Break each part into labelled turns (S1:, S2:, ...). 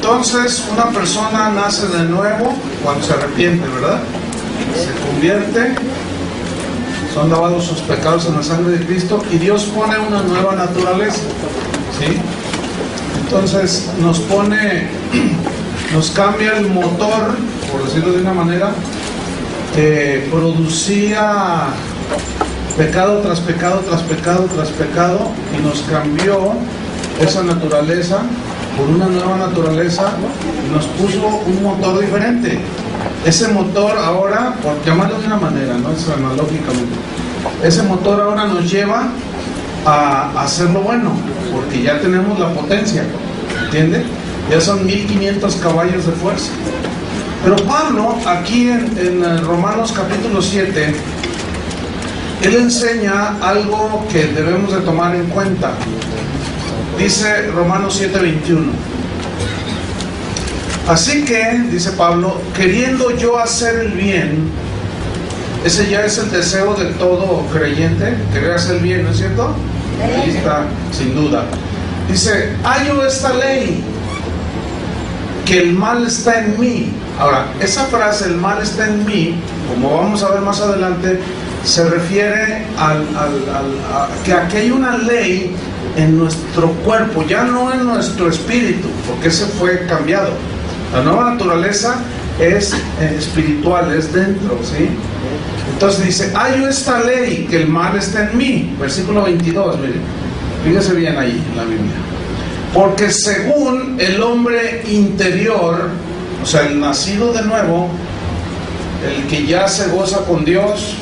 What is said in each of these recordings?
S1: Entonces, una persona nace de nuevo cuando se arrepiente, ¿verdad? Se convierte, son lavados sus pecados en la sangre de Cristo y Dios pone una nueva naturaleza, ¿sí? Entonces nos cambia el motor, por decirlo de una manera, que producía pecado tras pecado tras pecado tras pecado, y nos cambió esa naturaleza por una nueva naturaleza y nos puso un motor diferente. Ese motor ahora, por llamarlo de una manera, no es analógicamente, ese motor ahora nos lleva a hacer lo bueno, porque ya tenemos la potencia, ¿entiende? Ya son 1500 caballos de fuerza. Pero Pablo, aquí en Romanos capítulo 7, él enseña algo que debemos de tomar en cuenta. Dice Romanos 7:21. Así que, dice Pablo, queriendo yo hacer el bien, ese ya es el deseo de todo creyente, querer hacer el bien, ¿no es cierto? Ahí está, sin duda. Dice, hallo esta ley, que el mal está en mí. Ahora, esa frase, el mal está en mí, como vamos a ver más adelante, se refiere a que aquí hay una ley en nuestro cuerpo, ya no en nuestro espíritu, porque ese fue cambiado. La nueva naturaleza es espiritual, es dentro, ¿sí? Entonces dice, hallo esta ley, que el mal está en mí. Versículo 22, miren, fíjense bien ahí en la Biblia. Porque según el hombre interior, o sea, el nacido de nuevo, el que ya se goza con Dios,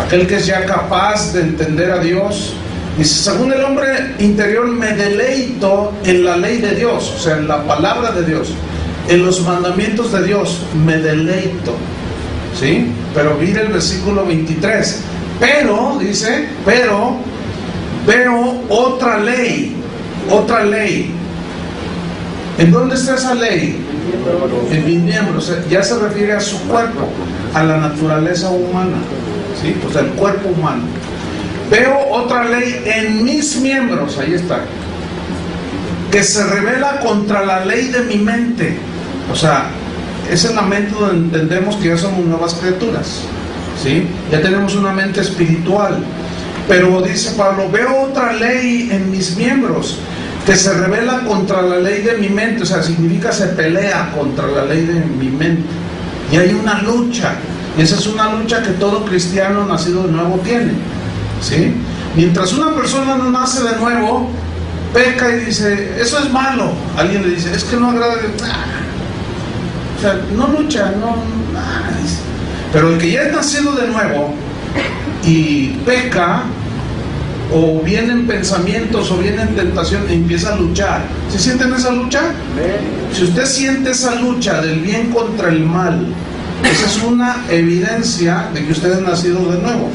S1: aquel que es ya capaz de entender a Dios, dice, según el hombre interior me deleito en la ley de Dios, o sea, en la palabra de Dios, en los mandamientos de Dios me deleito, ¿sí? Pero mire el versículo 23, pero, dice, pero veo otra ley. ¿En dónde está esa ley? En mis miembros. Ya se refiere a su cuerpo, a la naturaleza humana, ¿sí? O sea, el cuerpo humano. Veo otra ley en mis miembros, ahí está, que se revela contra la ley de mi mente. O sea, es en la mente donde entendemos que ya somos nuevas criaturas, ¿sí? Ya tenemos una mente espiritual. Pero dice Pablo, veo otra ley en mis miembros, que se revela contra la ley de mi mente. O sea, significa se pelea contra la ley de mi mente. Y hay una lucha, y esa es una lucha que todo cristiano nacido de nuevo tiene, ¿sí? Mientras una persona no nace de nuevo, peca y dice, eso es malo. Alguien le dice, es que no agrada a Dios. O sea, no lucha, no. Pero el que ya es nacido de nuevo y peca, o vienen pensamientos o vienen tentación, y empieza a luchar. ¿Se sienten esa lucha? Si usted siente esa lucha del bien contra el mal, esa es una evidencia de que usted es nacido de nuevo.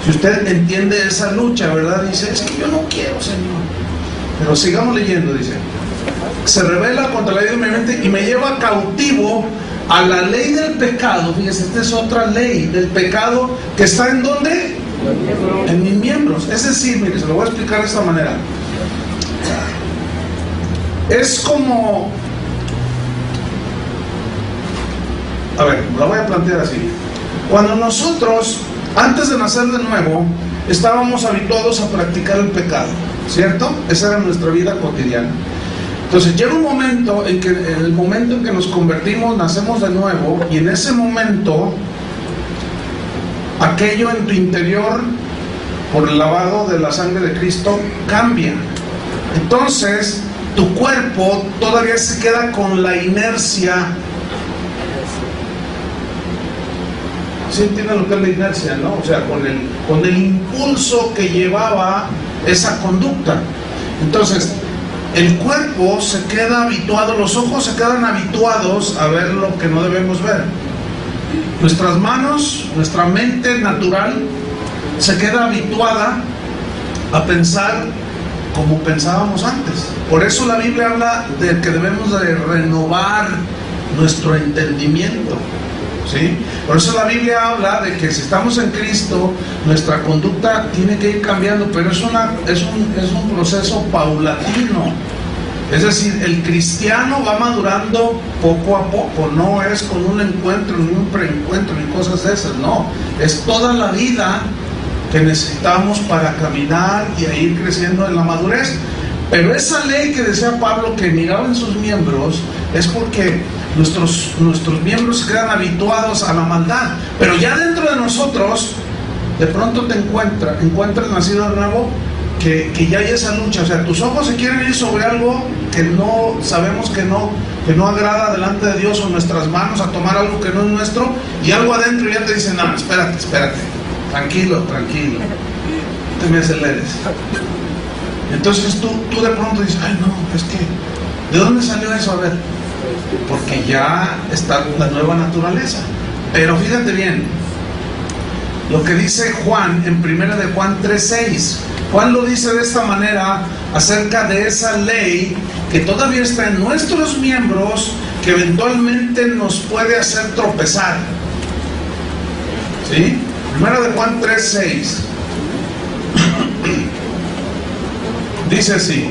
S1: Si usted entiende esa lucha, ¿verdad? Dice, es que yo no quiero, Señor. Pero sigamos leyendo, dice, se revela contra la ley de mi mente y me lleva cautivo a la ley del pecado. Fíjese, esta es otra ley del pecado que está ¿en dónde? En mis miembros. Es decir, mire, se lo voy a explicar de esta manera. Es como, a ver, lo voy a plantear así. Cuando nosotros, antes de nacer de nuevo, estábamos habituados a practicar el pecado, ¿cierto? Esa era nuestra vida cotidiana. Entonces llega un momento en el momento en que nos convertimos, nacemos de nuevo, y en ese momento aquello en tu interior, por el lavado de la sangre de Cristo, cambia. Entonces tu cuerpo todavía se queda con la inercia. ¿Sí entienden lo que es la inercia, no? O sea, con el impulso que llevaba esa conducta. Entonces el cuerpo se queda habituado, los ojos se quedan habituados a ver lo que no debemos ver. Nuestras manos, nuestra mente natural se queda habituada a pensar como pensábamos antes. Por eso la Biblia habla de que debemos de renovar nuestro entendimiento, ¿sí? Por eso la Biblia habla de que si estamos en Cristo, nuestra conducta tiene que ir cambiando, pero es un proceso paulatino. Es decir, el cristiano va madurando poco a poco, no es con un encuentro, ni un preencuentro, ni cosas de esas, no. Es toda la vida que necesitamos para caminar y ir creciendo en la madurez. Pero esa ley que decía Pablo que miraba en sus miembros es porque nuestros miembros quedan habituados a la maldad. Pero ya dentro de nosotros, de pronto te encuentras nacido de nuevo, que ya hay esa lucha. O sea, tus ojos se quieren ir sobre algo que no sabemos que no agrada delante de Dios, o nuestras manos a tomar algo que no es nuestro, y algo adentro ya te dice, no, espérate, tranquilo, te me aceleres. Entonces tú de pronto dices, ay no, es que, ¿de dónde salió eso? A ver, porque ya está la nueva naturaleza. Pero fíjate bien, lo que dice Juan en 1 de Juan 3:6. Juan lo dice de esta manera acerca de esa ley que todavía está en nuestros miembros, que eventualmente nos puede hacer tropezar. ¿Sí? 1 de Juan 3:6. Dice así: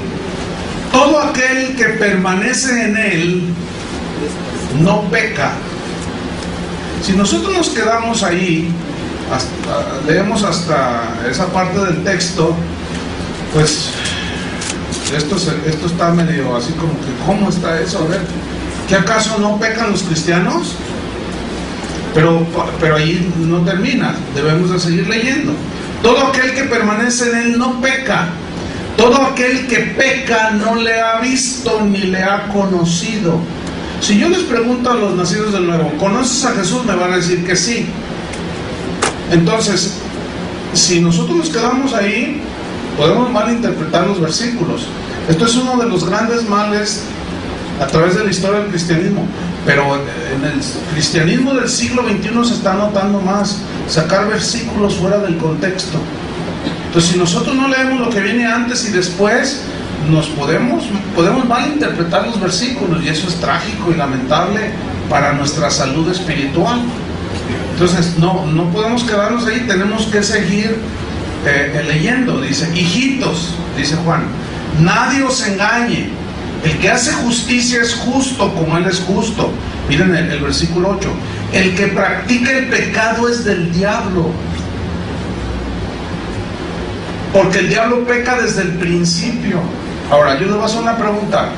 S1: todo aquel que permanece en él no peca. Si nosotros nos quedamos ahí, leemos hasta esa parte del texto, pues esto está medio así como que, ¿cómo está eso? A ver, ¿que acaso no pecan los cristianos? Pero ahí no termina, debemos de seguir leyendo. Todo aquel que permanece en él no peca. Todo aquel que peca no le ha visto ni le ha conocido. Si yo les pregunto a los nacidos de nuevo, ¿conoces a Jesús? Me van a decir que sí. Entonces, si nosotros nos quedamos ahí, podemos malinterpretar los versículos. Esto es uno de los grandes males a través de la historia del cristianismo. Pero en el cristianismo del siglo XXI se está notando más sacar versículos fuera del contexto. Entonces, si nosotros no leemos lo que viene antes y después, nos podemos malinterpretar los versículos, y eso es trágico y lamentable para nuestra salud espiritual. Entonces, no podemos quedarnos ahí, tenemos que seguir leyendo. Dice, hijitos, dice Juan, nadie os engañe. El que hace justicia es justo como él es justo. Miren el versículo 8. El que practica el pecado es del diablo, porque el diablo peca desde el principio. Ahora, yo les voy a hacer una pregunta.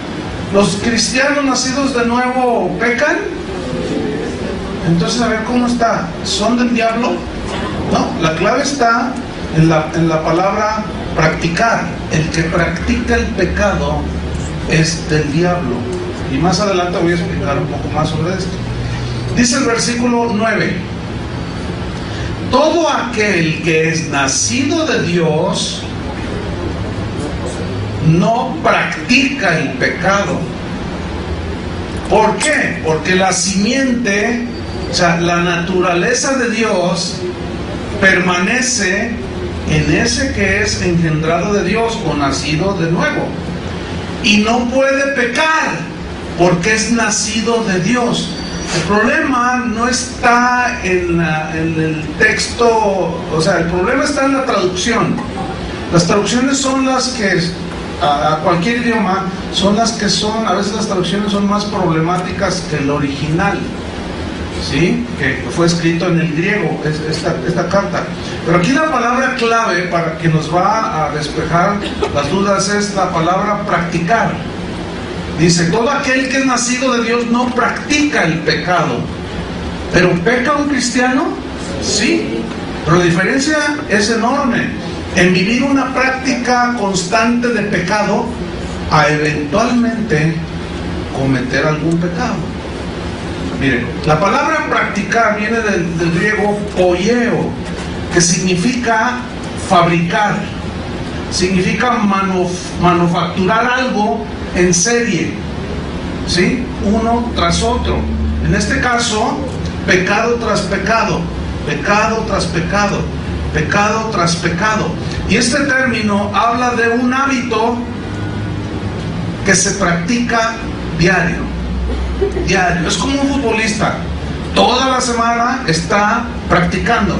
S1: ¿Los cristianos nacidos de nuevo pecan? Entonces, a ver, ¿cómo está? ¿Son del diablo? No, la clave está en la palabra practicar. El que practica el pecado es del diablo. Y más adelante voy a explicar un poco más sobre esto. Dice el versículo 9: todo aquel que es nacido de Dios no practica el pecado. ¿Por qué? Porque la simiente, o sea, la naturaleza de Dios permanece en ese que es engendrado de Dios o nacido de nuevo, y no puede pecar porque es nacido de Dios. El problema no está en el texto, o sea, el problema está en la traducción. Las traducciones son las que, a cualquier idioma, son las que son, a veces las traducciones son más problemáticas que el original, ¿sí? Que fue escrito en el griego, esta carta. Pero aquí la palabra clave para que nos va a despejar las dudas es la palabra practicar. Dice, todo aquel que es nacido de Dios no practica el pecado. ¿Pero peca un cristiano? Sí, pero la diferencia es enorme en vivir una práctica constante de pecado a eventualmente cometer algún pecado. Miren, la palabra practicar viene del griego poieo, que significa fabricar, significa manufacturar algo en serie, ¿sí? Uno tras otro. En este caso, pecado tras pecado, pecado tras pecado, pecado tras pecado. Y este término habla de un hábito que se practica diario. Diario. Es como un futbolista. Toda la semana está practicando.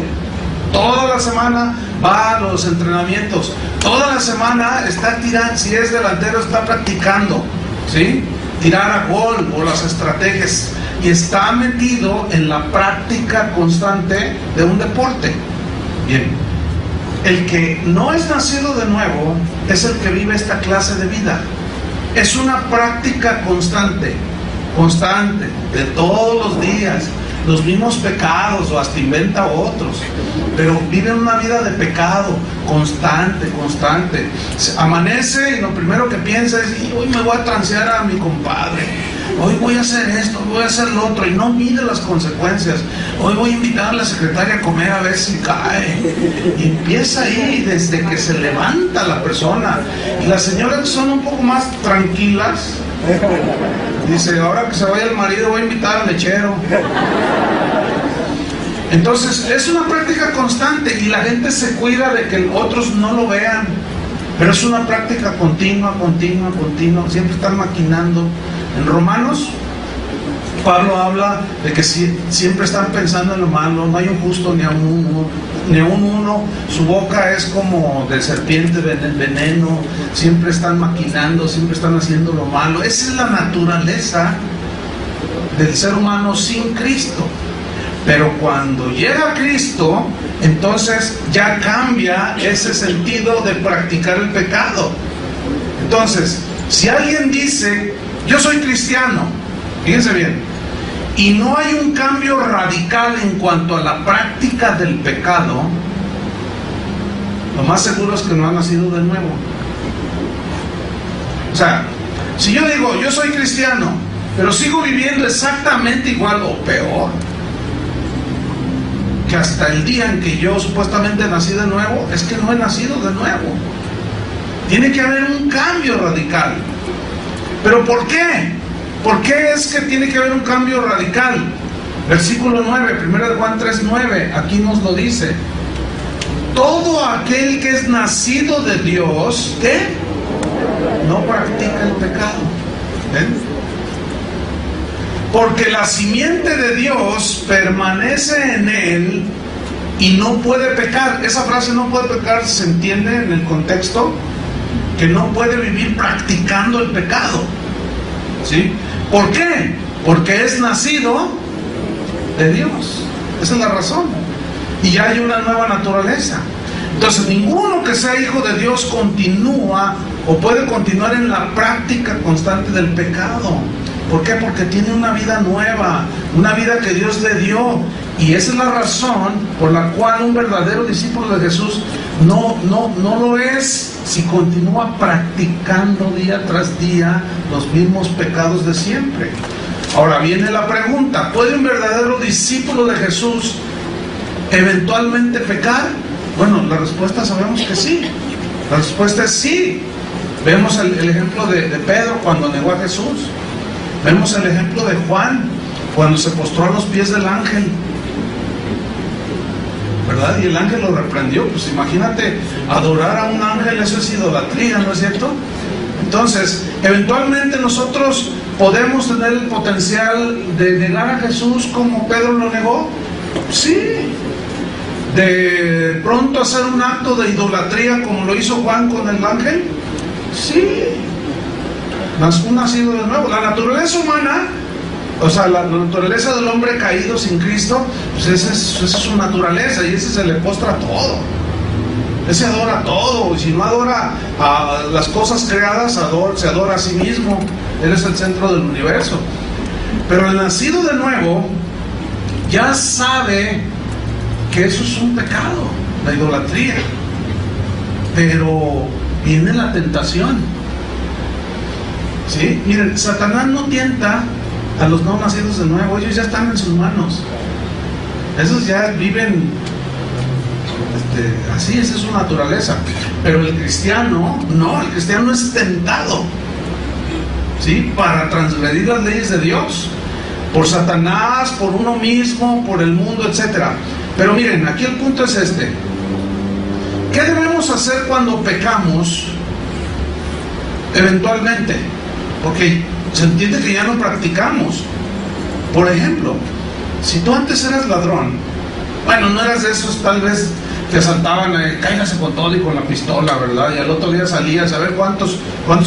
S1: Toda la semana va a los entrenamientos. Toda la semana está tirando. Si es delantero, está practicando. ¿sí? Tirar a gol o las estrategias, y está metido en la práctica constante de un deporte. Bien, el que no es nacido de nuevo es el que vive esta clase de vida. Es una práctica constante, de todos los días, los mismos pecados, o hasta inventa otros, pero vive una vida de pecado constante. Amanece y lo primero que piensa es: hoy me voy a transear a mi compadre, hoy voy a hacer esto, voy a hacer lo otro, y no mide las consecuencias. Hoy voy a invitar a la secretaria a comer a ver si cae, y empieza ahí desde que se levanta la persona. Y las señoras que son un poco más tranquilas, dice: ahora que se vaya el marido voy a invitar al lechero. Entonces es una práctica constante, y la gente se cuida de que otros no lo vean, pero es una práctica continua. Siempre están maquinando. En Romanos, Pablo habla de que siempre están pensando en lo malo. No hay un justo ni a un uno. Su boca es como de serpiente, veneno. Siempre están maquinando, siempre están haciendo lo malo. Esa es la naturaleza del ser humano sin Cristo. Pero cuando llega Cristo, entonces ya cambia ese sentido de practicar el pecado. Entonces, si alguien dice: yo soy cristiano, fíjense bien, y no hay un cambio radical en cuanto a la práctica del pecado, lo más seguro es que no ha nacido de nuevo. O sea, si yo digo: yo soy cristiano, pero sigo viviendo exactamente igual o peor que hasta el día en que yo supuestamente nací de nuevo, es que no he nacido de nuevo. Tiene que haber un cambio radical. ¿Pero por qué? ¿Por qué es que tiene que haber un cambio radical? Versículo 9, 1 Juan 3:9, aquí nos lo dice: todo aquel que es nacido de Dios, ¿qué? No practica el pecado. ¿Ven? Porque la simiente de Dios permanece en él y no puede pecar. Esa frase "no puede pecar" se entiende en el contexto que no puede vivir practicando el pecado, ¿sí? ¿Por qué? Porque es nacido de Dios. Esa es la razón. Y ya hay una nueva naturaleza. Entonces ninguno que sea hijo de Dios continúa o puede continuar en la práctica constante del pecado. ¿Por qué? Porque tiene una vida nueva, una vida que Dios le dio. Y esa es la razón por la cual un verdadero discípulo de Jesús no lo es si continúa practicando día tras día los mismos pecados de siempre. Ahora viene la pregunta: ¿puede un verdadero discípulo de Jesús eventualmente pecar? Bueno, la respuesta sabemos que sí. La respuesta es sí. Vemos el ejemplo de Pedro cuando negó a Jesús. Vemos el ejemplo de Juan cuando se postró a los pies del ángel, ¿verdad? Y el ángel lo reprendió. Pues imagínate, adorar a un ángel, eso es idolatría, ¿no es cierto? Entonces, eventualmente nosotros podemos tener el potencial de negar a Jesús como Pedro lo negó. Sí. De pronto hacer un acto de idolatría como lo hizo Juan con el ángel. Sí. Un nacido de nuevo. La naturaleza humana, o sea, la naturaleza del hombre caído sin Cristo, pues esa es su naturaleza, y ese se le postra a todo. Ese adora todo, y si no adora a las cosas creadas, se adora a sí mismo. Él es el centro del universo. Pero el nacido de nuevo ya sabe que eso es un pecado, la idolatría. Pero viene la tentación. ¿Sí? Miren, Satanás no tienta a los no nacidos de nuevo. Ellos ya están en sus manos. Esos ya viven así, esa es su naturaleza. Pero el cristiano, no, el cristiano es tentado, ¿sí? Para transgredir las leyes de Dios, por Satanás, por uno mismo, por el mundo, etc. Pero miren, aquí el punto es este: ¿qué debemos hacer cuando pecamos eventualmente? Porque se entiende que ya no practicamos. Por ejemplo, si tú antes eras ladrón, bueno, no eras de esos tal vez que asaltaban, cáigase con todo y con la pistola, ¿verdad? Y al otro día salías a ver cuántos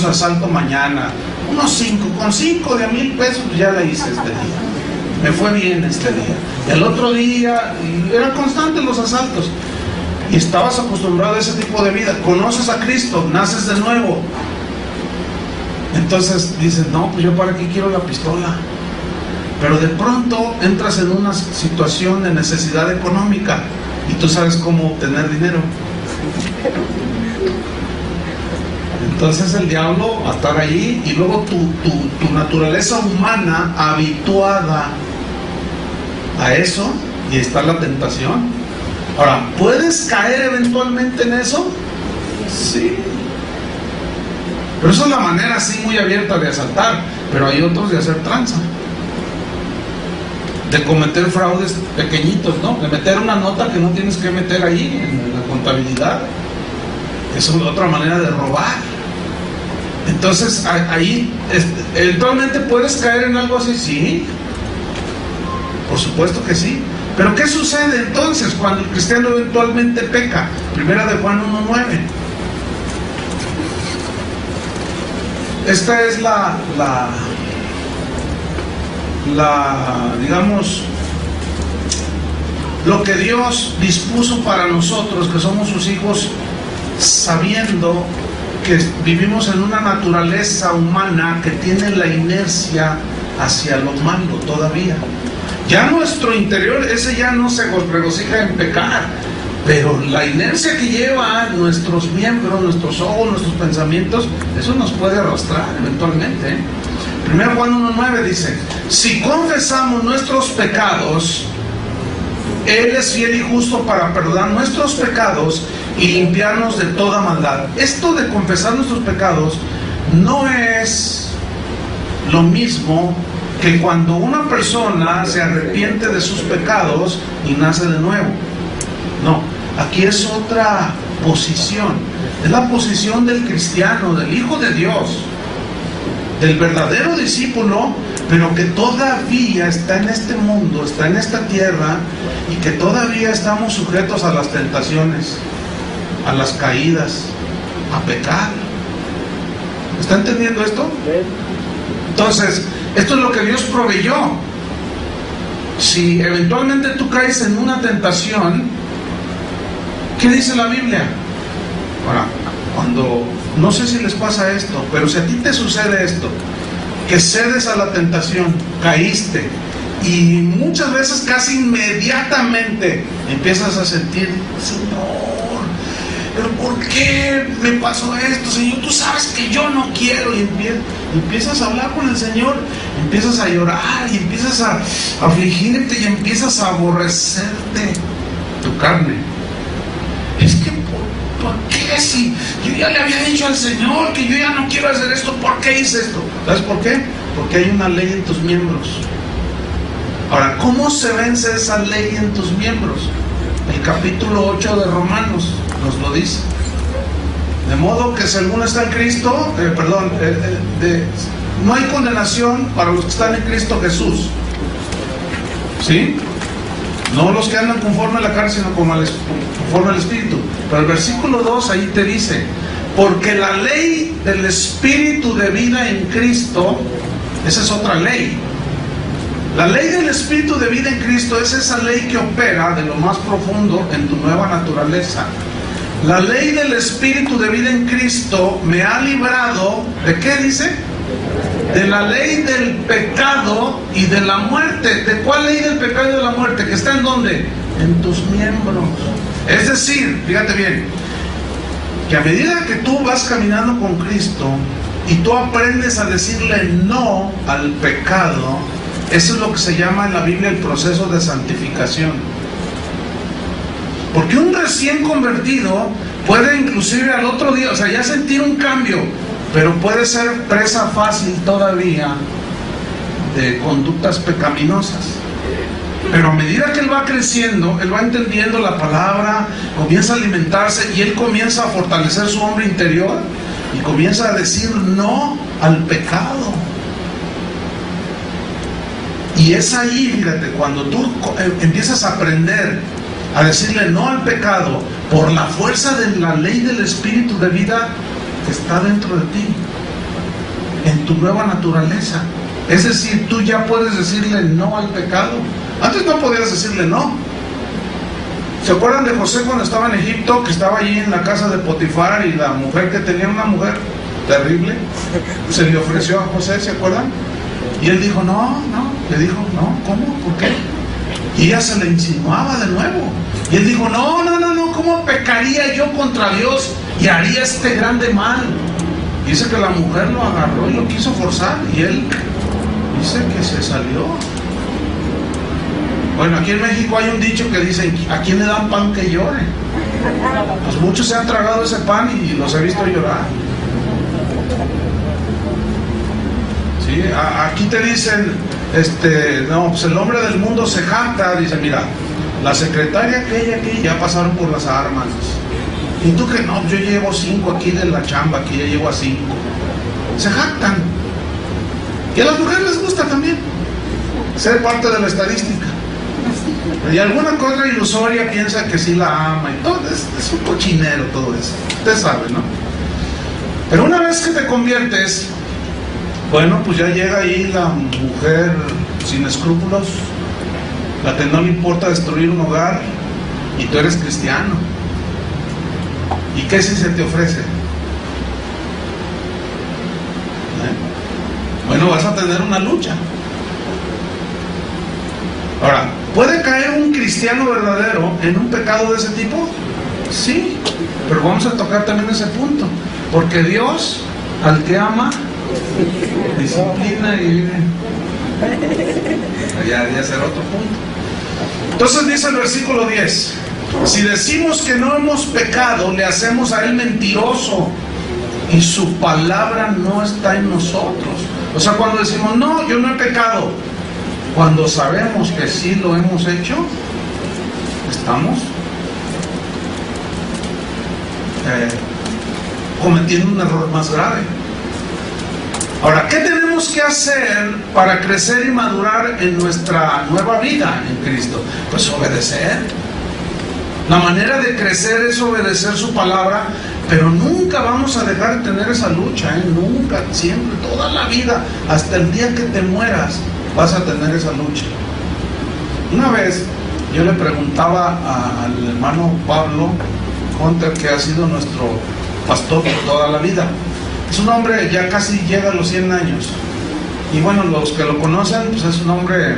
S1: asalto mañana, unos 5, con 5 de $1,000 pues ya la hice este día. Me fue bien este día. Y al otro día, y eran constantes los asaltos. Y estabas acostumbrado a ese tipo de vida. Conoces a Cristo, naces de nuevo. Entonces dices, no, pues yo para qué quiero la pistola. Pero de pronto entras en una situación de necesidad económica y tú sabes cómo obtener dinero. Entonces el diablo va a estar ahí, y luego tu naturaleza humana habituada a eso, y está la tentación. Ahora, ¿puedes caer eventualmente en eso? Sí. Pero eso es la manera así muy abierta de asaltar, pero hay otros de hacer tranza, de cometer fraudes pequeñitos, ¿no? De meter una nota que no tienes que meter ahí en la contabilidad. Es otra manera de robar. Entonces ahí eventualmente puedes caer en algo así, sí. Por supuesto que sí. Pero ¿qué sucede entonces cuando el cristiano eventualmente peca? Primera de Juan 1:9. Esta es digamos, lo que Dios dispuso para nosotros, que somos sus hijos, sabiendo que vivimos en una naturaleza humana que tiene la inercia hacia lo malo todavía. Ya nuestro interior, ese ya no se regocija en pecar, pero la inercia que lleva nuestros miembros, nuestros ojos, nuestros pensamientos, eso nos puede arrastrar eventualmente. 1 Juan 1:9 dice: si confesamos nuestros pecados, Él es fiel y justo para perdonar nuestros pecados y limpiarnos de toda maldad. Esto de confesar nuestros pecados no es lo mismo que cuando una persona se arrepiente de sus pecados y nace de nuevo. No, aquí es otra posición. Es la posición del cristiano, del Hijo de Dios, del verdadero discípulo, pero que todavía está en este mundo, está en esta tierra, y que todavía estamos sujetos a las tentaciones, a las caídas, a pecar. ¿Está entendiendo esto? Entonces, esto es lo que Dios proveyó. Si eventualmente tú caes en una tentación, ¿qué dice la Biblia? Ahora, no sé si les pasa esto, pero si a ti te sucede esto, que cedes a la tentación, caíste, y muchas veces casi inmediatamente empiezas a sentir: Señor, ¿pero por qué me pasó esto? Señor, tú sabes que yo no quiero. Y empiezas a hablar con el Señor, empiezas a llorar, y empiezas a afligirte, y empiezas a aborrecerte tu carne. Es que ¿por qué? Si yo ya le había dicho al Señor que yo ya no quiero hacer esto, ¿por qué hice esto? ¿Sabes por qué? Porque hay una ley en tus miembros. Ahora, ¿cómo se vence esa ley en tus miembros? El capítulo 8 de Romanos nos lo dice. De modo que si alguno está en Cristo, no hay condenación para los que están en Cristo Jesús. ¿Sí? No los que andan conforme a la carne, sino conforme al Espíritu. Pero el versículo 2 ahí te dice: porque la ley del Espíritu de vida en Cristo, esa es otra ley. La ley del Espíritu de vida en Cristo es esa ley que opera de lo más profundo en tu nueva naturaleza. La ley del Espíritu de vida en Cristo me ha librado, ¿de qué dice? De la ley del pecado y de la muerte. ¿De cuál ley del pecado y de la muerte? ¿Que está en dónde? En tus miembros. Es decir, fíjate bien, que a medida que tú vas caminando con Cristo y tú aprendes a decirle no al pecado, eso es lo que se llama en la Biblia el proceso de santificación. Porque un recién convertido puede inclusive al otro día, o sea, ya sentir un cambio, pero puede ser presa fácil todavía de conductas pecaminosas. Pero a medida que él va creciendo, él va entendiendo la palabra, comienza a alimentarse, y él comienza a fortalecer su hombre interior y comienza a decir no al pecado. Y es ahí, fíjate, cuando tú empiezas a aprender a decirle no al pecado por la fuerza de la ley del Espíritu de vida que está dentro de ti. en tu nueva naturaleza. Es decir, tú ya puedes decirle no al pecado. Antes no podías decirle no. ¿Se acuerdan de José cuando estaba en Egipto, que estaba allí en la casa de Potifar, y la mujer que tenía, una mujer terrible, se le ofreció a José? ¿Se acuerdan? Y él dijo, no, le dijo, no, ¿cómo? ¿Por qué? Y ella se le insinuaba de nuevo. Y él dijo, no, ¿cómo pecaría yo contra Dios y haría este grande mal? Dice que la mujer lo agarró y lo quiso forzar, y él dice que se salió. Bueno, aquí en México hay un dicho que dice, ¿a quién le dan pan que llore? Pues muchos se han tragado ese pan y los he visto llorar. ¿Sí? Aquí te dicen, no, pues el hombre del mundo se jacta, dice, mira, la secretaria aquella aquí ya pasaron por las armas. Y tú que no, yo llevo 5 aquí de la chamba, aquí ya llevo a 5. Se jactan. Y a las mujeres les gusta también ser parte de la estadística. Y alguna cosa ilusoria piensa que sí la ama y todo, es un cochinero todo eso. Usted sabe, ¿no? Pero una vez que te conviertes, bueno, pues ya llega ahí la mujer sin escrúpulos, la que no le importa destruir un hogar, y tú eres cristiano. ¿Y qué si se te ofrece? Bueno, vas a tener una lucha. Ahora, ¿puede caer un cristiano verdadero en un pecado de ese tipo? Sí, pero vamos a tocar también ese punto, porque Dios al que ama disciplina y ya será otro punto. Entonces dice el versículo 10, si decimos que no hemos pecado, le hacemos a él mentiroso y su palabra no está en nosotros. O sea, cuando decimos no, yo no he pecado, cuando sabemos que sí lo hemos hecho, estamos cometiendo un error más grave. Ahora, ¿qué tenemos que hacer para crecer y madurar en nuestra nueva vida en Cristo? Pues obedecer. La manera de crecer es obedecer su palabra, pero nunca vamos a dejar de tener esa lucha, nunca, siempre, toda la vida, hasta el día que te mueras, vas a tener esa lucha. Una vez yo le preguntaba al hermano Pablo Hunter, que ha sido nuestro pastor por toda la vida. Es un hombre, ya casi llega a los 100 años. Y bueno, los que lo conocen, pues es un hombre,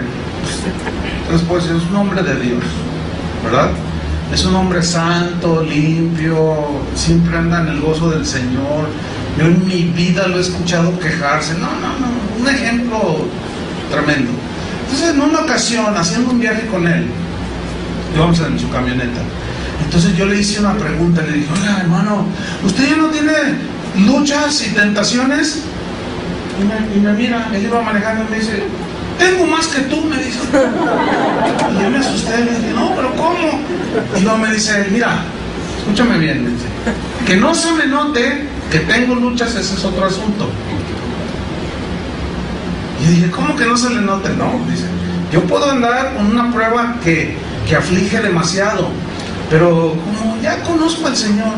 S1: pues, es un hombre de Dios, ¿verdad? Es un hombre santo, limpio, siempre anda en el gozo del Señor. Yo en mi vida lo he escuchado quejarse. No, un ejemplo tremendo. Entonces, en una ocasión, haciendo un viaje con él, íbamos en su camioneta. Entonces yo le hice una pregunta, le dije, oiga, hermano, ¿usted ya no tiene luchas y tentaciones? Y me mira, él iba manejando y me dice, tengo más que tú, me dice. Y yo me asusté, le dije, no, pero ¿cómo? Y luego me dice, mira, escúchame bien, me dice, que no se me note que tengo luchas, ese es otro asunto. Y yo dije, ¿cómo que no se le note? No, dice, yo puedo andar con una prueba que aflige demasiado, pero como ya conozco al Señor,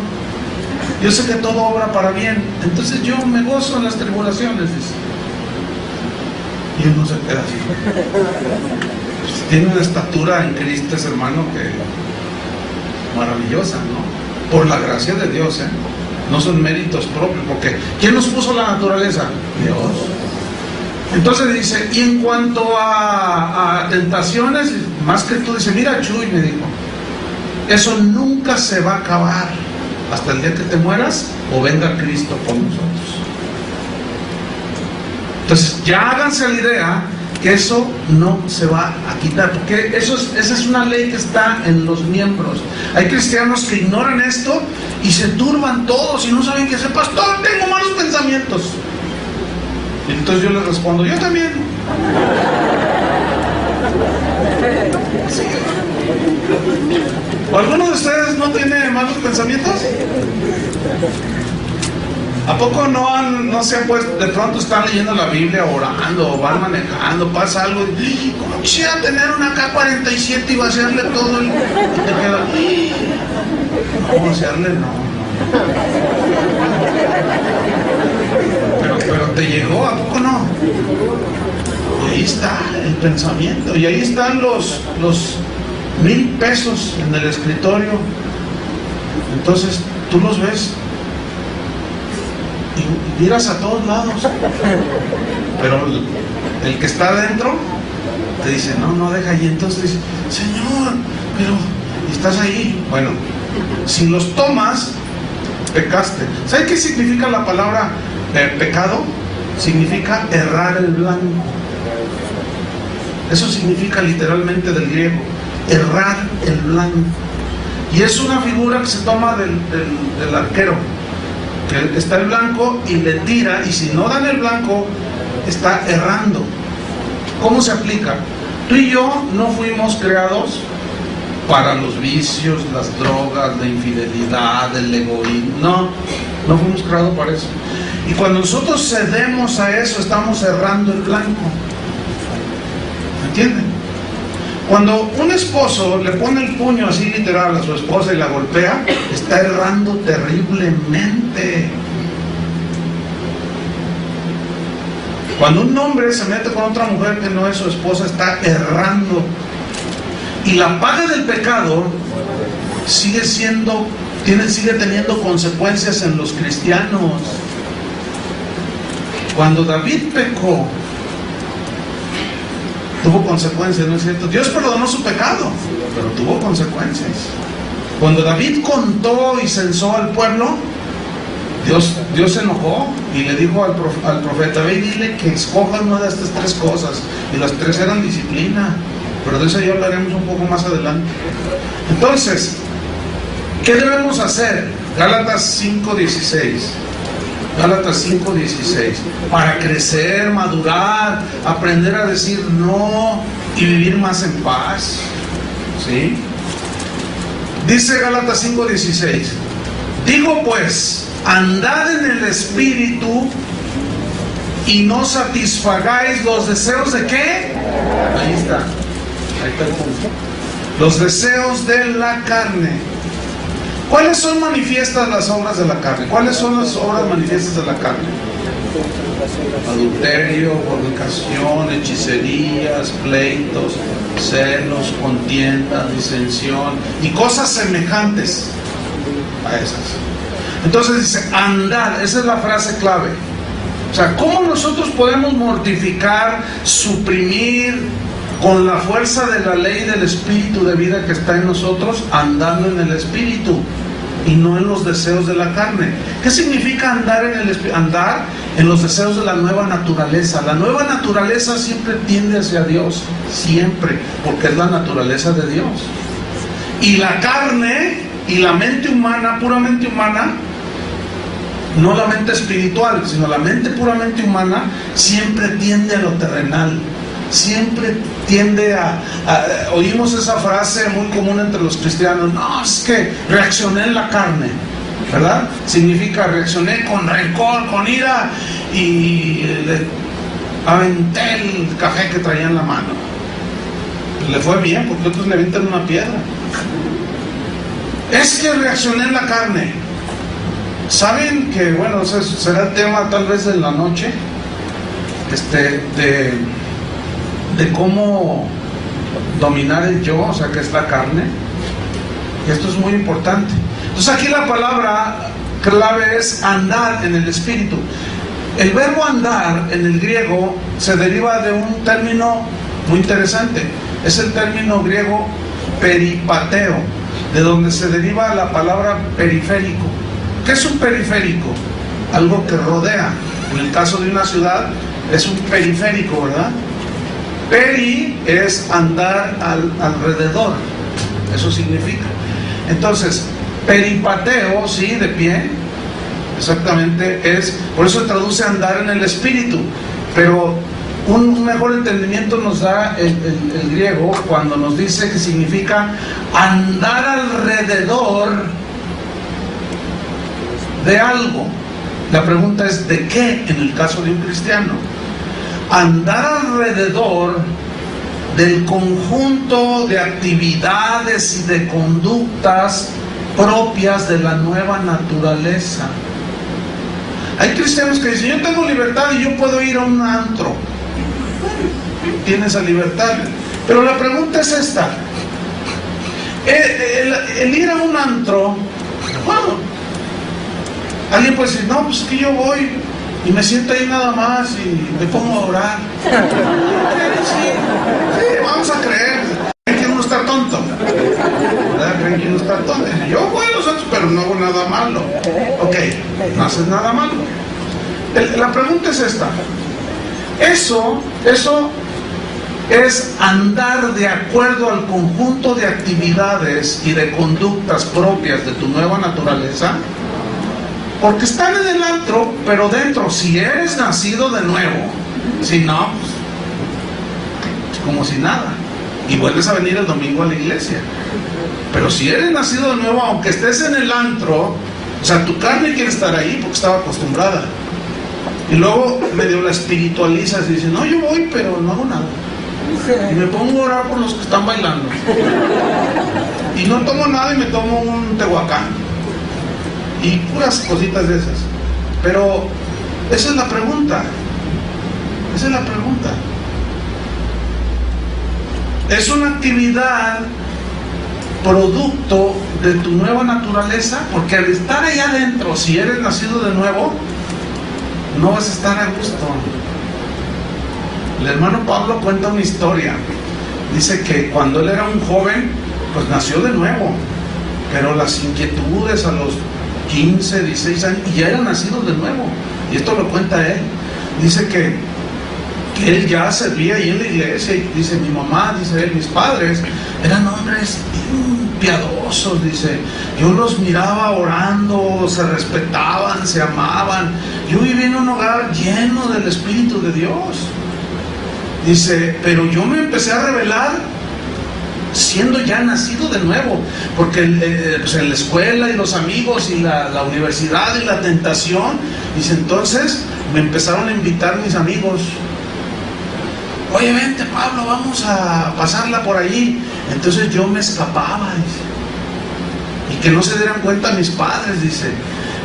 S1: yo sé que todo obra para bien, entonces yo me gozo en las tribulaciones, dice. Y uno se queda así. Pues tiene una estatura en Cristo, ese hermano, que maravillosa, ¿no? Por la gracia de Dios, ¿eh? No son méritos propios, porque ¿quién nos puso la naturaleza? Dios. Entonces dice, y en cuanto a tentaciones, más que tú, dice, mira, Chuy, me dijo, eso nunca se va a acabar hasta el día que te mueras o venga Cristo por nosotros. Entonces ya háganse la idea que eso no se va a quitar, porque esa es una ley que está en los miembros. Hay cristianos que ignoran esto y se turban todos y no saben qué hacer. Pastor, tengo malos pensamientos. Y entonces yo les respondo, yo también. Sí. ¿Alguno de ustedes no tiene malos pensamientos? ¿A poco no se han puesto, de pronto están leyendo la Biblia, orando, o van manejando, pasa algo, y ¿cómo quisiera tener una K-47 y vaciarle todo y te queda, no, vaciarle no. Pero pero te llegó, ¿a poco no? Y ahí está el pensamiento, y ahí están los 1,000 pesos en el escritorio. Entonces tú los ves y miras a todos lados, pero el que está adentro te dice, no, deja allí. Entonces dice, Señor, pero estás ahí. Bueno, si los tomas, pecaste. ¿Sabes qué significa la palabra pecado? Significa errar el blanco. Eso significa literalmente del griego, errar el blanco. Y es una figura que se toma del arquero, que está el blanco y le tira, y si no dan el blanco, está errando. ¿Cómo se aplica? Tú y yo no fuimos creados para los vicios, las drogas, la infidelidad, el egoísmo. No fuimos creados para eso. Y cuando nosotros cedemos a eso, estamos errando el blanco. ¿Me entienden? Cuando un esposo le pone el puño así literal a su esposa y la golpea, está errando terriblemente. Cuando un hombre se mete con otra mujer que no es su esposa, está errando. Y la paga del pecado sigue teniendo consecuencias en los cristianos. Cuando David pecó, tuvo consecuencias, ¿no es cierto? Dios perdonó su pecado, pero tuvo consecuencias. Cuando David contó y censó al pueblo, Dios se enojó y le dijo al profeta, ve y dile que escoja una de estas 3 cosas. Y las 3 eran disciplina, pero de eso ya hablaremos un poco más adelante. Entonces, ¿qué debemos hacer? Gálatas 5:16. Gálatas 5:16. Para crecer, madurar, aprender a decir no y vivir más en paz. ¿Sí? Dice Gálatas 5:16. Digo pues, andad en el Espíritu y no satisfagáis los deseos de ¿qué? Ahí está el punto. Los deseos de la carne. ¿Cuáles son manifiestas las obras de la carne? ¿Cuáles son las obras manifiestas de la carne? Adulterio, fornicación, hechicerías, pleitos, celos, contiendas, disensión y cosas semejantes a esas. Entonces dice, andar, esa es la frase clave. O sea, ¿cómo nosotros podemos mortificar, suprimir con la fuerza de la ley del Espíritu de vida que está en nosotros, andando en el Espíritu y no en los deseos de la carne? ¿Qué significa andar en el Espíritu? Andar en los deseos de la nueva naturaleza. La nueva naturaleza siempre tiende hacia Dios, siempre, porque es la naturaleza de Dios. Y la carne y la mente humana, puramente humana, no la mente espiritual, sino la mente puramente humana, siempre tiende a lo terrenal, siempre tiende oímos esa frase muy común entre los cristianos, no, es que reaccioné en la carne, ¿verdad? Significa reaccioné con rencor, con ira, y le aventé el café que traía en la mano. Le fue bien, porque otros le aventan una piedra. Es que reaccioné en la carne. ¿Saben que, bueno, ese será el tema tal vez de la noche, de cómo dominar el yo, o sea, que es la carne? Y esto es muy importante. Entonces aquí la palabra clave es andar en el Espíritu. El verbo andar en el griego se deriva de un término muy interesante. Es el término griego peripateo, de donde se deriva la palabra periférico. ¿Qué es un periférico? Algo que rodea. En el caso de una ciudad es un periférico, ¿verdad? Peri es andar alrededor. Eso significa. Entonces, peripateo, sí, de pie, exactamente, por eso se traduce andar en el Espíritu. Pero un mejor entendimiento nos da el griego cuando nos dice que significa andar alrededor de algo. La pregunta es, ¿de qué en el caso de un cristiano? Andar alrededor del conjunto de actividades y de conductas propias de la nueva naturaleza. Hay cristianos que dicen, yo tengo libertad y yo puedo ir a un antro. Tiene esa libertad. Pero la pregunta es esta. El ir a un antro, bueno, alguien puede decir, no, pues que yo voy y me siento ahí nada más y me pongo a orar. Sí, vamos a creer. Creen que uno está tonto, ¿verdad? Creen que uno está tonto. Yo voy a los antros, pero no hago nada malo. Ok, no haces nada malo. La pregunta es esta. Eso es andar de acuerdo al conjunto de actividades y de conductas propias de tu nueva naturaleza, porque están en el antro, pero dentro, si eres nacido de nuevo, si no, pues como si nada, y vuelves a venir el domingo a la iglesia. Pero si eres nacido de nuevo, aunque estés en el antro, o sea, tu carne quiere estar ahí porque estaba acostumbrada, y luego medio la espiritualizas y dices, no, yo voy, pero no hago nada. Y me pongo a orar por los que están bailando. Y no tomo nada y me tomo un tehuacán. Y puras cositas de esas. Pero esa es la pregunta. Esa es la pregunta. ¿Es una actividad producto de tu nueva naturaleza? Porque al estar allá adentro, si eres nacido de nuevo, no vas a estar a gusto. El hermano Pablo cuenta una historia. Dice que cuando él era un joven, pues nació de nuevo, pero las inquietudes a los 15, 16 años, y ya era nacido de nuevo. Y esto lo cuenta él. Dice que él ya servía ahí en la iglesia, y dice, mi mamá, dice él, mis padres eran hombres piadosos, dice, yo los miraba orando, se respetaban, se amaban. Yo viví en un hogar lleno del Espíritu de Dios. Dice, pero yo me empecé a rebelar siendo ya nacido de nuevo, porque pues en la escuela y los amigos y la universidad y la tentación, dice, entonces me empezaron a invitar mis amigos, oye, vente Pablo, vamos a pasarla por allí. Entonces yo me escapaba, dice, y que no se dieran cuenta mis padres, dice,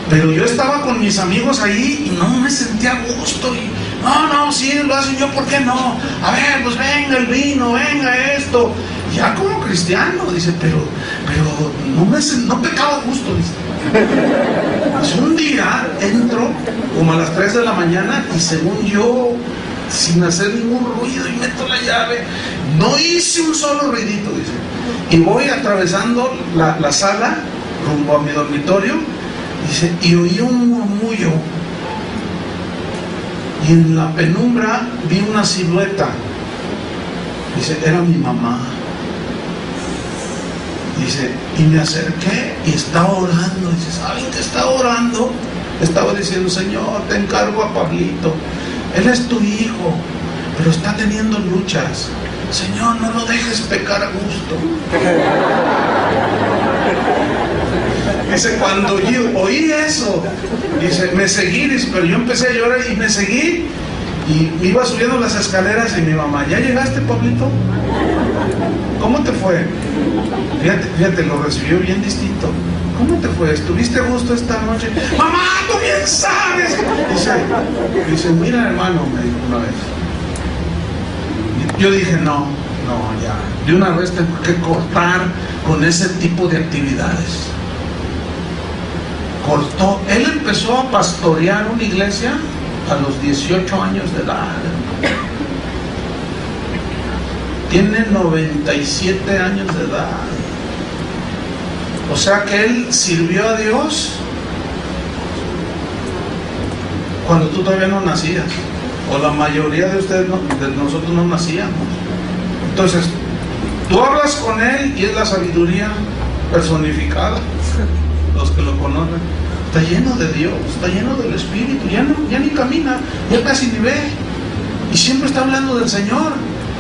S1: pero yo estaba con mis amigos ahí y no me sentía a gusto, y no, sí, lo hacen, yo, ¿por qué no? A ver, pues venga el vino, venga esto. Ya como cristiano, dice, pero no pecaba justo, dice. Pues un día entro como a las 3 de la mañana y según yo, sin hacer ningún ruido, y meto la llave, no hice un solo ruidito, dice. Y voy atravesando la sala rumbo a mi dormitorio, dice, y oí un murmullo. Y en la penumbra vi una silueta. Dice, era mi mamá. Dice, y me acerqué y estaba orando. Dice, ¿saben qué estaba orando? Estaba diciendo, Señor, te encargo a Pablito. Él es tu hijo, pero está teniendo luchas. Señor, no lo dejes pecar a gusto. Dice, cuando yo oí eso, dice, me seguí, dice, pero yo empecé a llorar y me seguí. Y me iba subiendo las escaleras y mi mamá, ¿ya llegaste, Pablito? ¿Cómo te fue? Fíjate, lo recibió bien distinto. ¿Cómo te fue? ¿Estuviste a gusto esta noche? ¡Mamá, tú bien sabes! Dice, mira, hermano, me dijo una vez. Yo dije, no, ya. De una vez tengo que cortar con ese tipo de actividades. Cortó. Él empezó a pastorear una iglesia a los 18 años de edad. Tiene 97 años de edad. O sea que él sirvió a Dios cuando tú todavía no nacías, o la mayoría de ustedes, de nosotros no nacíamos. Entonces, tú hablas con él y es la sabiduría personificada. Los que lo conocen, está lleno de Dios, está lleno del Espíritu, ya ni camina, ya casi ni ve, y siempre está hablando del Señor.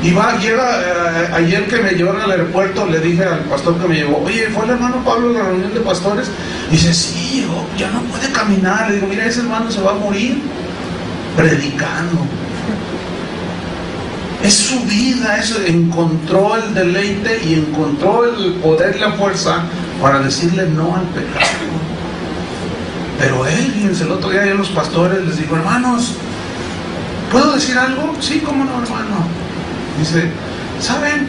S1: Y llega, ayer que me llevaron al aeropuerto, le dije al pastor que me llevó, oye, ¿fue el hermano Pablo a la reunión de pastores? Y dice, sí, ya no puede caminar. Le digo, mira, ese hermano se va a morir predicando. Es su vida, encontró el deleite y encontró el poder y la fuerza para decirle no al pecado. Pero él, fíjense, el otro día yo a los pastores les digo, hermanos, ¿puedo decir algo? Sí, cómo no, hermano. Dice, ¿saben?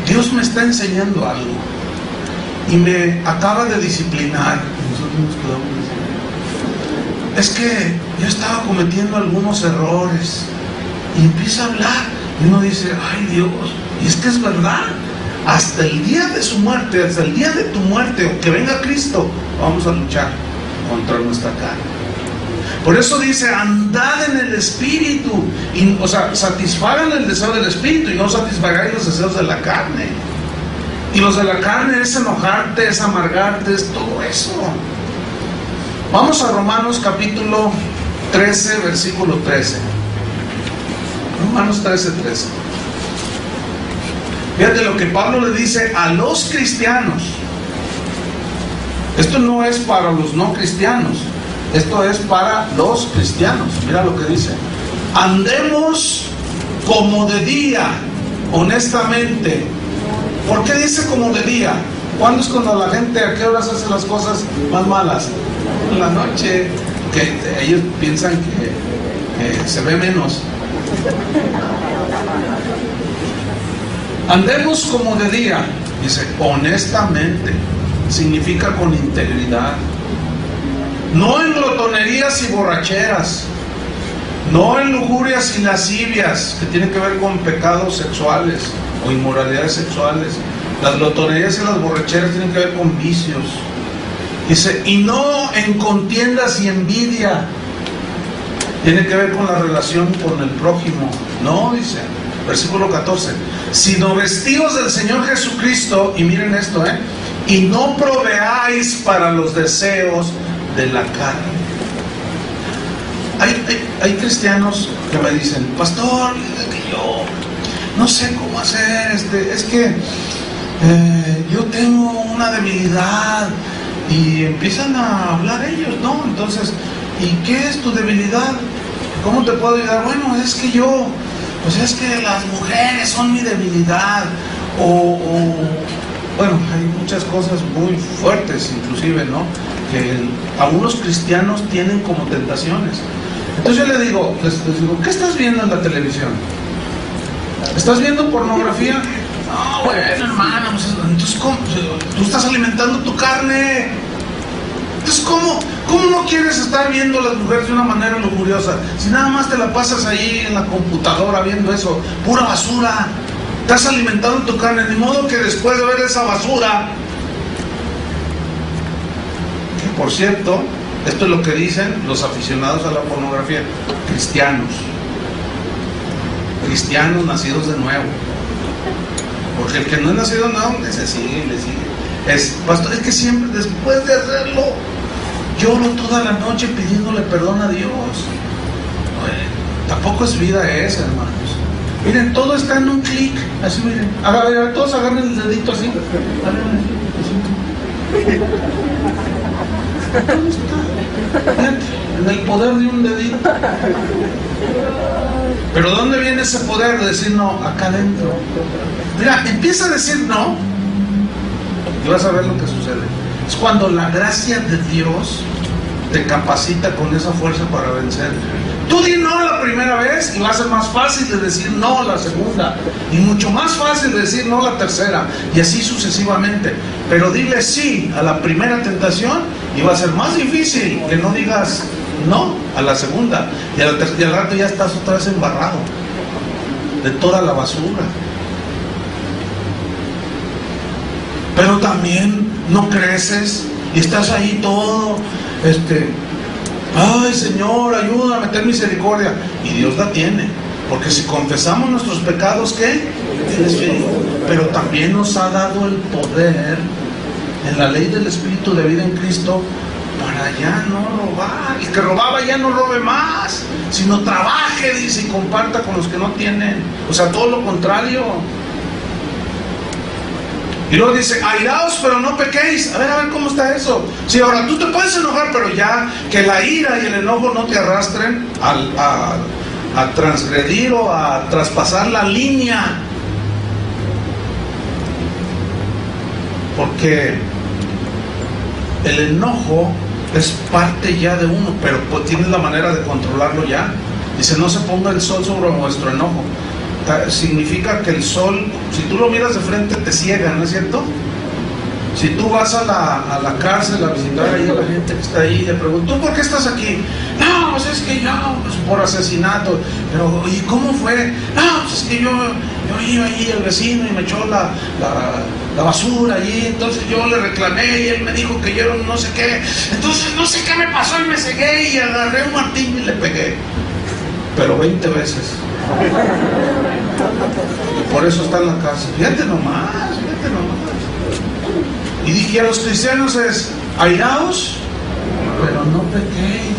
S1: Dios me está enseñando algo y me acaba de disciplinar. Nosotros nos quedamos. Es que yo estaba cometiendo algunos errores y empieza a hablar y uno dice, ay Dios, y es que es verdad. Hasta el día de su muerte, hasta el día de tu muerte, o que venga Cristo, vamos a luchar contra nuestra carne. Por eso dice, andad en el Espíritu, y, o sea, satisfagan el deseo del Espíritu y no satisfagáis los deseos de la carne. Y los de la carne es enojarte, es amargarte, es todo eso. Vamos a Romanos capítulo 13, versículo 13. Romanos 13, 13. Fíjate lo que Pablo le dice a los cristianos. Esto no es para los no cristianos, esto es para los cristianos. Mira lo que dice: andemos como de día, honestamente. ¿Por qué dice como de día? ¿Cuándo es cuando la gente, a qué horas hace las cosas más malas? En la noche, que ellos piensan que se ve menos. Andemos como de día, dice, honestamente, significa con integridad, no en glotonerías y borracheras, no en lujurias y lascivias, que tienen que ver con pecados sexuales o inmoralidades sexuales. Las glotonerías y las borracheras tienen que ver con vicios. Dice, y no en contiendas y envidia, tiene que ver con la relación con el prójimo. No, dice, versículo 14, sino vestidos del Señor Jesucristo, y miren esto, y no proveáis para los deseos de la carne. Hay cristianos que me dicen, pastor, es que yo no sé cómo hacer, es que yo tengo una debilidad, y empiezan a hablar ellos, ¿no? Entonces, ¿y qué es tu debilidad? ¿Cómo te puedo ayudar? Bueno, es que yo, pues es que las mujeres son mi debilidad, bueno, hay muchas cosas muy fuertes inclusive, ¿no? Que algunos cristianos tienen como tentaciones. Entonces yo les digo, ¿qué estás viendo en la televisión? ¿Estás viendo pornografía? No, bueno, hermano, entonces ¿cómo? Tú estás alimentando tu carne. Entonces, ¿cómo no quieres estar viendo a las mujeres de una manera lujuriosa? Si nada más te la pasas ahí en la computadora viendo eso, pura basura. Estás alimentando tu carne, de modo que después de ver esa basura, que por cierto, esto es lo que dicen los aficionados a la pornografía, cristianos nacidos de nuevo. Porque el que no es nacido de nuevo, le sigue. Pastor, es que siempre después de hacerlo, lloro toda la noche pidiéndole perdón a Dios. Tampoco es vida esa, hermanos. Miren, todo está en un clic. Así, miren. A ver, todos agarren el dedito así. Todo está en el poder de un dedito. Pero ¿dónde viene ese poder de decir no? Acá adentro. Mira, empieza a decir no y vas a ver lo que sucede. Es cuando la gracia de Dios te capacita con esa fuerza para vencer. Tú di no la primera vez y va a ser más fácil de decir no la segunda, y mucho más fácil de decir no la tercera, y así sucesivamente. Pero dile sí a la primera tentación y va a ser más difícil que no digas no a la segunda, y al rato ya estás otra vez embarrado de toda la basura. Pero también no creces y estás ahí todo, ay Señor, ayúdame, ten misericordia, y Dios la tiene, porque si confesamos nuestros pecados, ¿qué? Pero también nos ha dado el poder en la ley del Espíritu de vida en Cristo para ya no robar. El que robaba ya no robe más, sino trabaje, dice, y comparta con los que no tienen. O sea, todo lo contrario. Y luego dice, airaos pero no pequéis. A ver cómo está eso. Sí, ahora tú te puedes enojar, pero ya que la ira y el enojo no te arrastren a transgredir o a traspasar la línea. Porque el enojo es parte ya de uno, pero pues tienes la manera de controlarlo ya. Dice, no se ponga el sol sobre vuestro enojo. Significa que el sol, si tú lo miras de frente, te ciega, ¿no es cierto? Si tú vas a la cárcel a visitar ahí a la gente que está ahí y le preguntas, ¿tú por qué estás aquí? No, pues es que yo, pues por asesinato. Pero, ¿y cómo fue? No, pues es que yo iba ahí al vecino y me echó la basura allí, entonces yo le reclamé y él me dijo que yo no sé qué. Entonces no sé qué me pasó y me cegué y agarré un martillo y le pegué. Pero 20 veces. Y por eso está en la cárcel. Fíjate nomás. Y dije a los cristianos es, airaos, pero no pequéis.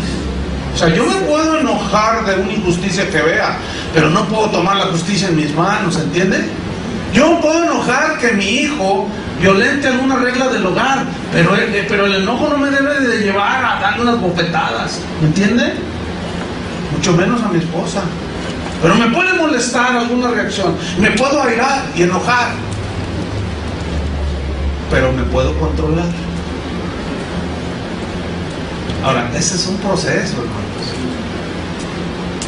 S1: O sea, yo me puedo enojar de una injusticia que vea, pero no puedo tomar la justicia en mis manos, ¿entiende? Yo puedo enojar que mi hijo violente alguna regla del hogar, pero el enojo no me debe de llevar a darle unas bofetadas, ¿me entiende? Mucho menos a mi esposa. Pero me puede molestar alguna reacción, me puedo airar y enojar, pero me puedo controlar. Ahora, ese es un proceso, hermanos.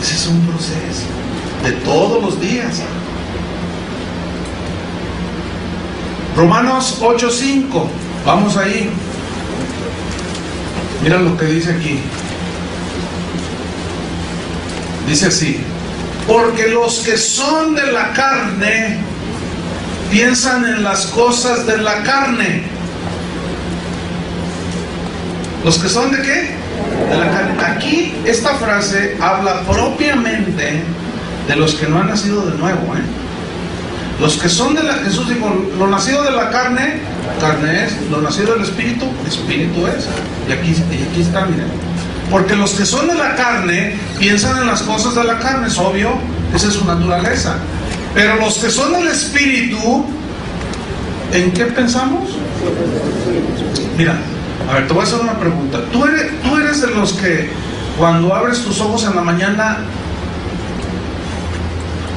S1: Ese es un proceso de todos los días. Romanos 8:5. Vamos ahí. Mira lo que dice aquí. Dice así: porque los que son de la carne piensan en las cosas de la carne. ¿Los que son de qué? De la carne. Aquí esta frase habla propiamente de los que no han nacido de nuevo, Los que son de la... Jesús dijo, lo nacido de la carne, carne es; lo nacido del espíritu, espíritu es. Y aquí está, miren. Porque los que son de la carne piensan en las cosas de la carne, es obvio, esa es su naturaleza. Pero los que son del espíritu, ¿en qué pensamos? Mira, a ver, te voy a hacer una pregunta. ¿Tú eres de los que cuando abres tus ojos en la mañana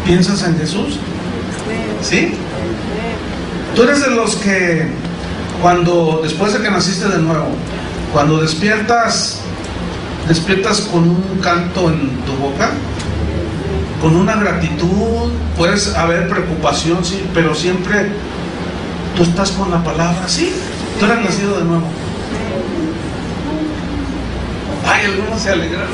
S1: piensas en Jesús? ¿Sí? ¿Tú eres de los que cuando, después de que naciste de nuevo, cuando despiertas con un canto en tu boca, con una gratitud? Puedes haber preocupación, sí, pero siempre tú estás con la palabra, sí, tú eres nacido de nuevo. Ay, algunos se alegraron.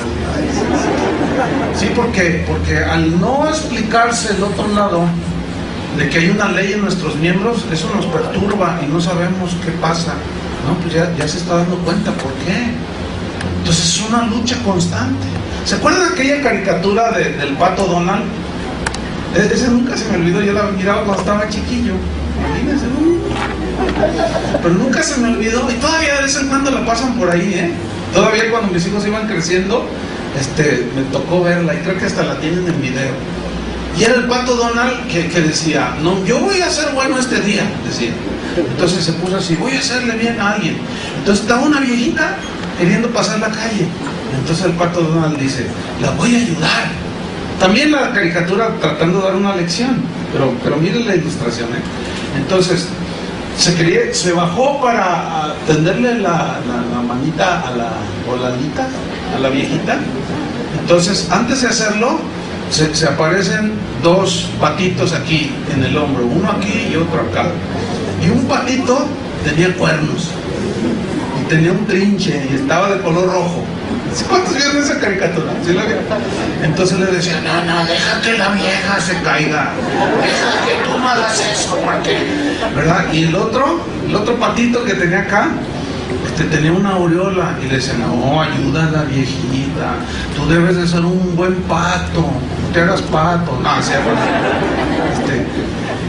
S1: Sí, porque al no explicarse el otro lado de que hay una ley en nuestros miembros, eso nos perturba y no sabemos qué pasa. No, pues ya se está dando cuenta por qué. Entonces es una lucha constante. ¿Se acuerdan de aquella caricatura del pato Donald? Ese nunca se me olvidó, yo la miraba cuando estaba chiquillo. Imagínense, ¿no? Pero nunca se me olvidó, y todavía de vez en cuando la pasan por ahí, Todavía cuando mis hijos iban creciendo, me tocó verla, y creo que hasta la tienen en video. Y era el pato Donald que decía, no, yo voy a ser bueno este día, decía. Entonces se puso así, voy a hacerle bien a alguien. Entonces estaba una viejita queriendo pasar la calle. Entonces el pato Donald dice, la voy a ayudar. También la caricatura tratando de dar una lección, pero miren la ilustración, Entonces se bajó para tenderle la manita a la viejita. Entonces antes de hacerlo se aparecen dos patitos aquí en el hombro, uno aquí y otro acá, y un patito tenía cuernos y tenía un trinche y estaba de color rojo. ¿Cuántos vieron esa caricatura? ¿Sí la vieron? Entonces le decía, no, deja que la vieja se caiga, deja que tú no hagas eso, porque, ¿verdad? Y el otro patito que tenía acá, tenía una aureola, y le decía, no, ayuda a la viejita, tú debes de ser un buen pato, no te hagas pato. No, decía,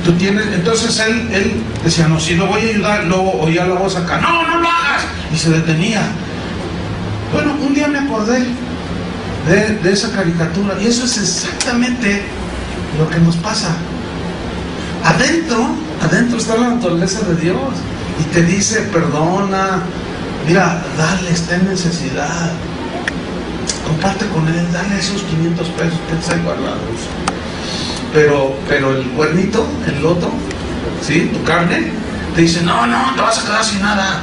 S1: tú tienes. Entonces él decía, no, si lo voy a ayudar, luego oía la voz acá, no lo hagas, y se detenía. Bueno, un día me acordé de esa caricatura, y eso es exactamente lo que nos pasa. Adentro está la naturaleza de Dios, y te dice, perdona, mira, dale, está en necesidad, comparte con él, dale esos 500 pesos que hay guardados. Pero el cuernito, el otro, ¿sí? Tu carne, te dice, no, te vas a quedar sin nada.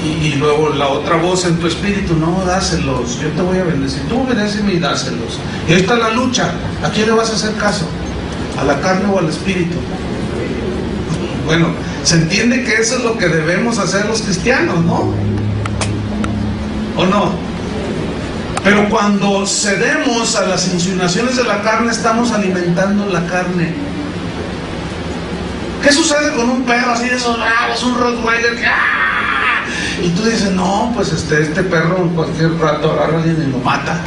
S1: Y luego la otra voz en tu espíritu, no, dáselos, yo te voy a bendecir, tú obedéceme y dáselos. Y ahí está la lucha. ¿A quién le vas a hacer caso? ¿A la carne o al espíritu? Bueno, se entiende que eso es lo que debemos hacer los cristianos, ¿no? ¿O no? Pero cuando cedemos a las insinuaciones de la carne, estamos alimentando la carne. ¿Qué sucede con un perro así de esos bravos, un Rottweiler que ¡ah! Y tú dices, no, pues este perro en cualquier rato agarra a alguien y lo mata.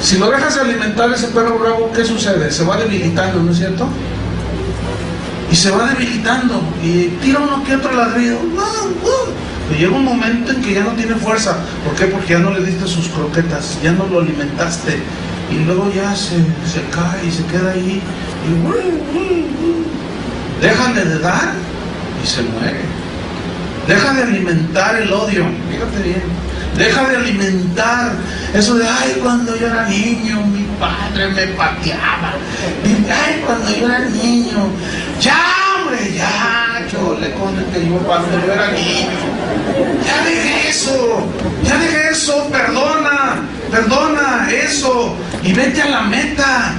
S1: Si lo dejas de alimentar ese perro bravo, ¿qué sucede? Se va debilitando, ¿no es cierto? Y se va debilitando y tira uno que otro ladrido. Y llega un momento en que ya no tiene fuerza. ¿Por qué? Porque ya no le diste sus croquetas, ya no lo alimentaste. Y luego ya se cae y se queda ahí. Y déjale de dar y se muere. Deja de alimentar el odio, fíjate bien. Deja de alimentar eso de, ay, cuando yo era niño, mi padre me pateaba. Ay, cuando yo era niño. Ya, hombre, ya, chole, que yo cuando yo era niño. Ya deje eso, perdona eso, y vete a la meta.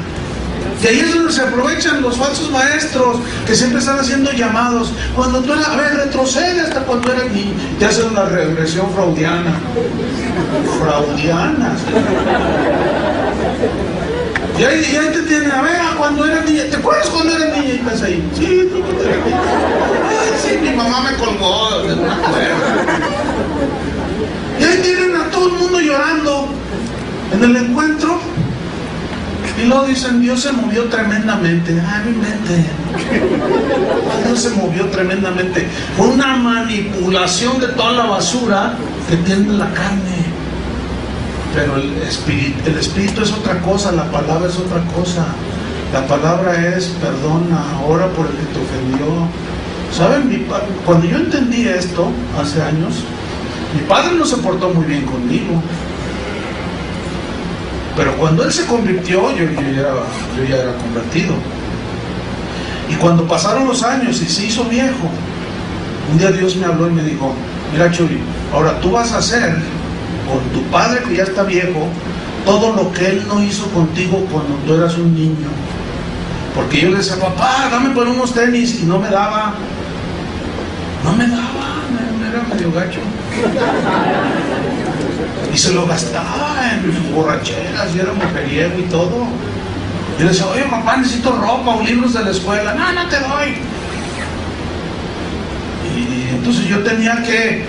S1: Y ahí es donde se aprovechan los falsos maestros que siempre están haciendo llamados. Cuando tú eras, a ver, retrocede hasta cuando eras niño. Te hacen una regresión freudiana. Y ahí te tienen, a ver, cuando eras niña. ¿Te acuerdas cuando eras niña? Y estás ahí. Sí, tú cuando eras niña. Ay, sí, mi mamá me colgó. No me acuerdo. Y ahí tienen a todo el mundo llorando en el encuentro. Y luego dicen, Dios se movió tremendamente. Ay, mi mente. Dios se movió tremendamente. Fue una manipulación de toda la basura que tiene la carne. Pero el espíritu es otra cosa, la palabra es otra cosa. La palabra es perdona, ora por el que te ofendió. ¿Saben? Cuando yo entendí esto hace años, mi padre no se portó muy bien conmigo. Pero cuando él se convirtió, yo ya era convertido. Y cuando pasaron los años y se hizo viejo, un día Dios me habló y me dijo, mira Chuy, ahora tú vas a hacer con tu padre que ya está viejo, todo lo que él no hizo contigo cuando tú eras un niño. Porque yo le decía, papá, dame por unos tenis, y no me daba, era medio gacho. Y se lo gastaba en borracheras y era mujeriego y todo. Y le decía, oye papá, necesito ropa o libros de la escuela. No te doy. Y entonces yo tenía que,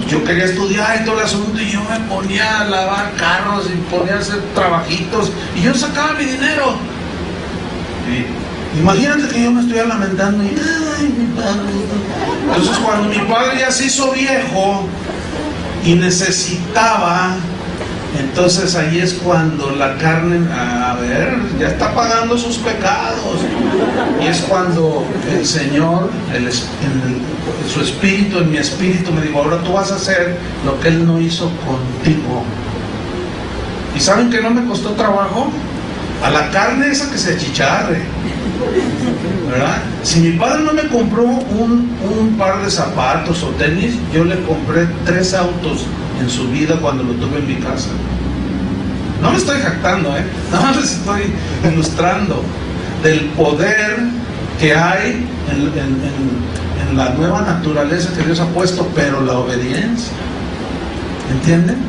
S1: yo quería estudiar y todo el asunto, y yo me ponía a lavar carros y ponía a hacer trabajitos y yo sacaba mi dinero. Y imagínate que yo me estuviera lamentando y, ay, mi padre. Entonces cuando mi padre ya se hizo viejo y necesitaba, entonces ahí es cuando la carne, a ver, ya está pagando sus pecados. Y es cuando el Señor, su espíritu, en mi espíritu me dijo, ahora tú vas a hacer lo que Él no hizo contigo. ¿Y saben que no me costó trabajo? A la carne esa que se achicharre, ¿verdad? Si mi padre no me compró un par de zapatos o tenis, yo le compré 3 autos en su vida cuando lo tuve en mi casa. No me estoy jactando, nada más les estoy ilustrando del poder que hay en la nueva naturaleza que Dios ha puesto, pero la obediencia, ¿entienden?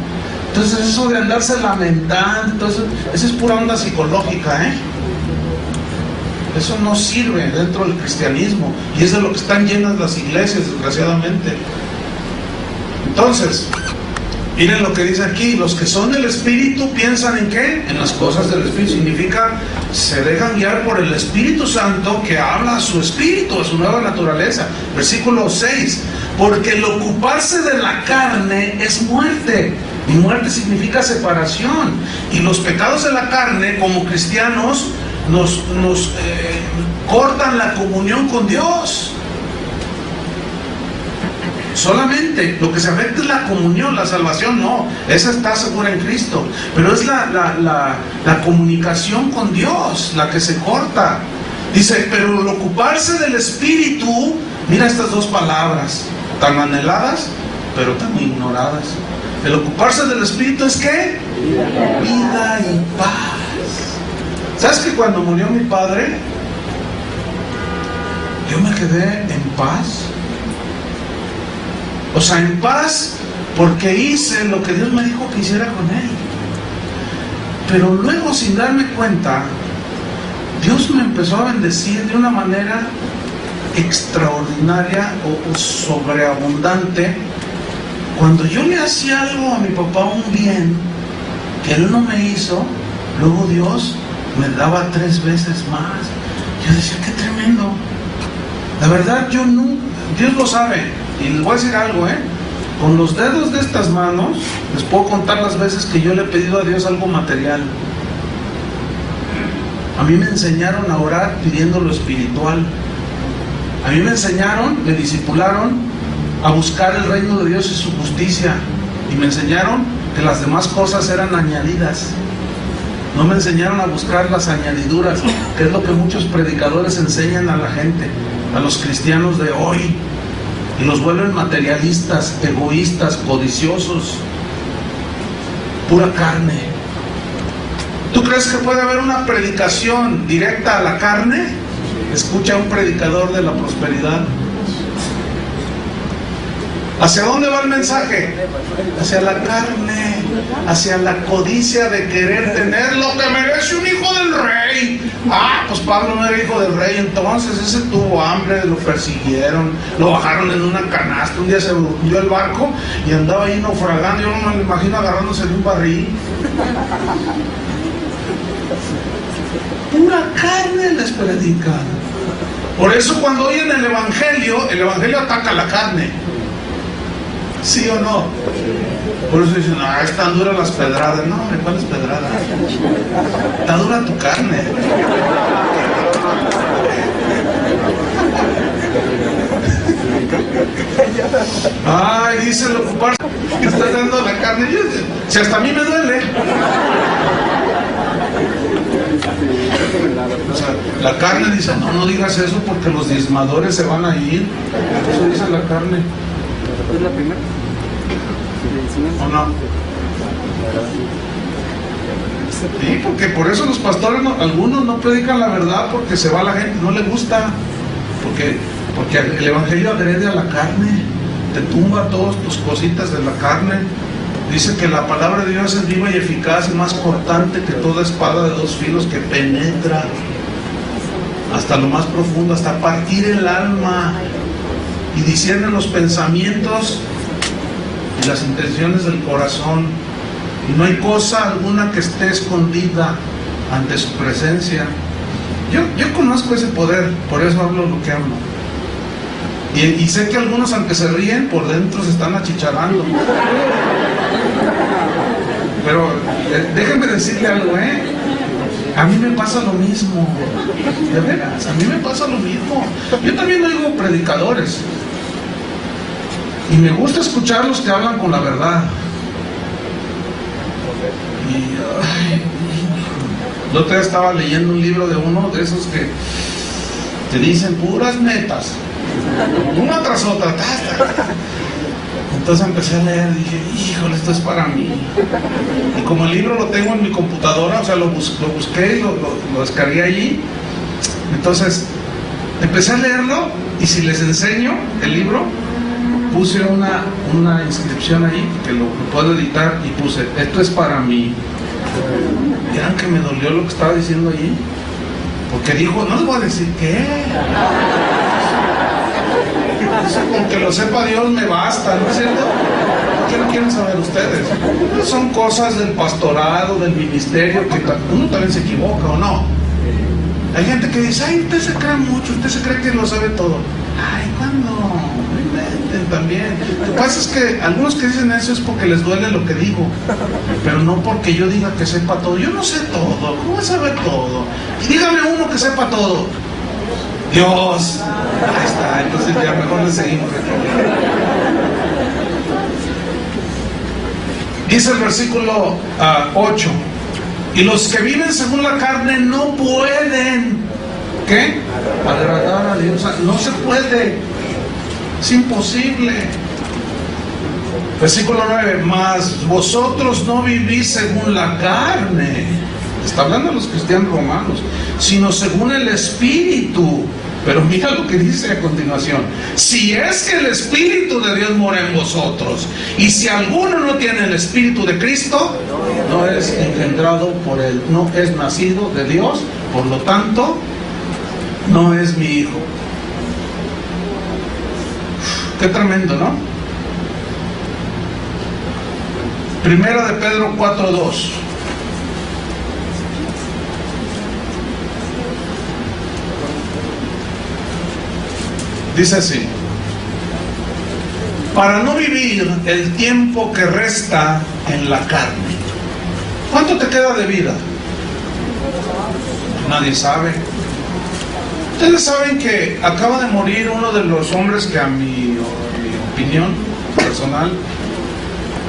S1: Entonces eso de andarse lamentando, entonces, eso es pura onda psicológica, Eso no sirve dentro del cristianismo, y es de lo que están llenas las iglesias, desgraciadamente. Entonces, miren lo que dice aquí, los que son del Espíritu piensan ¿en qué? En las cosas del Espíritu. Significa, se dejan guiar por el Espíritu Santo, que habla a su espíritu, a su nueva naturaleza. Versículo 6, porque el ocuparse de la carne es muerte, y muerte significa separación, y los pecados de la carne como cristianos nos cortan la comunión con Dios. Solamente lo que se afecta es la comunión, la salvación no, esa está segura en Cristo, pero es la comunicación con Dios la que se corta. Dice, pero el ocuparse del Espíritu, mira estas dos palabras, tan anheladas, pero tan ignoradas. El ocuparse del Espíritu es ¿qué? Vida y paz. ¿Sabes que cuando murió mi padre, yo me quedé en paz? O sea, en paz porque hice lo que Dios me dijo que hiciera con él. Pero luego, sin darme cuenta, Dios me empezó a bendecir de una manera extraordinaria o sobreabundante. Cuando yo le hacía algo a mi papá, un bien que él no me hizo, luego Dios me daba 3 veces más. Yo decía, qué tremendo. La verdad, yo no, Dios lo sabe. Y les voy a decir algo, con los dedos de estas manos les puedo contar las veces que yo le he pedido a Dios algo material. A mí me enseñaron a orar pidiendo lo espiritual. A mí me enseñaron, me discipularon a buscar el reino de Dios y su justicia. Y me enseñaron que las demás cosas eran añadidas. No me enseñaron a buscar las añadiduras, que es lo que muchos predicadores enseñan a la gente, a los cristianos de hoy. Y los vuelven materialistas, egoístas, codiciosos. Pura carne. ¿Tú crees que puede haber una predicación directa a la carne? Escucha a un predicador de la prosperidad. ¿Hacia dónde va el mensaje? Hacia la carne, hacia la codicia de querer tener lo que merece un hijo del rey. Ah, pues Pablo no era hijo del rey, entonces ese tuvo hambre, lo persiguieron, lo bajaron en una canasta, un día se hundió el barco y andaba ahí naufragando. Yo no me lo imagino agarrándose de un barril. Pura carne les predican. Por eso cuando oyen el Evangelio ataca la carne. ¿Sí o no? Por eso dicen, están duras las pedradas. No, hombre, ¿cuáles pedradas? Está dura tu carne. Ay, dice el ocuparse que está dando la carne. Si hasta a mí me duele. O sea, la carne dice, no digas eso porque los diezmadores se van a ir. Eso dice la carne.
S2: ¿Es la primera?
S1: ¿O no? Sí, porque por eso los pastores, algunos no predican la verdad porque se va la gente, no le gusta. Porque el Evangelio agrede a la carne, te tumba todas tus cositas de la carne. Dice que la palabra de Dios es viva y eficaz y más cortante que toda espada de 2 filos que penetra hasta lo más profundo, hasta partir el alma y discierne los pensamientos y las intenciones del corazón. Y no hay cosa alguna que esté escondida ante su presencia. Yo conozco ese poder, por eso hablo lo que hablo. Y sé que algunos, aunque se ríen, por dentro se están achicharrando. Pero déjenme decirle algo, a mí me pasa lo mismo. De veras, a mí me pasa lo mismo. Yo también oigo predicadores y me gusta escuchar los que hablan con la verdad. El otro día estaba leyendo un libro de uno de esos que te dicen puras netas, una tras otra. Entonces empecé a leer y dije, híjole, esto es para mí. Y como el libro lo tengo en mi computadora, o sea, lo busqué y lo descargué allí. Entonces empecé a leerlo y si les enseño el libro, puse una inscripción ahí que lo puedo editar y puse, esto es para mí. ¿Vieron que me dolió lo que estaba diciendo allí? Porque dijo, no les voy a decir qué. Con que lo sepa Dios me basta, ¿no es cierto? ¿Qué no quieren saber ustedes? Son cosas del pastorado, del ministerio, que uno también se equivoca, ¿o no? Hay gente que dice, ay, usted se cree mucho, usted se cree que lo sabe todo. Ay, ¿cuándo? No inventen también. Lo que pasa es que algunos que dicen eso es porque les duele lo que digo, pero no porque yo diga que sepa todo. Yo no sé todo, ¿cómo voy a saber todo? Y dígame uno que sepa todo. Dios. Ahí está, entonces ya mejor le seguimos. Dice el versículo 8, y los que viven según la carne no pueden, ¿qué? Agradar a Dios. No se puede. Es imposible. Versículo 9, mas vosotros no vivís según la carne. Está hablando a los cristianos romanos, sino según el Espíritu. Pero mira lo que dice a continuación: si es que el Espíritu de Dios mora en vosotros, y si alguno no tiene el Espíritu de Cristo, no es engendrado por él, no es nacido de Dios, por lo tanto, no es mi hijo. Qué tremendo, ¿no? Primera de Pedro 4:2. Dice así: para no vivir el tiempo que resta en la carne. ¿Cuánto te queda de vida? Nadie sabe. Ustedes saben que acaba de morir uno de los hombres que a mi opinión personal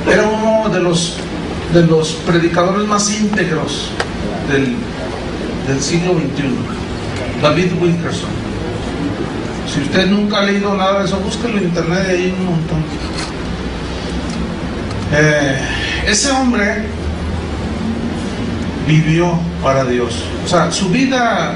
S1: era uno de los predicadores más íntegros del siglo XXI, David Wilkerson. Si usted nunca ha leído nada de eso, búsquelo en internet, y hay un montón. Ese hombre vivió para Dios. O sea, su vida,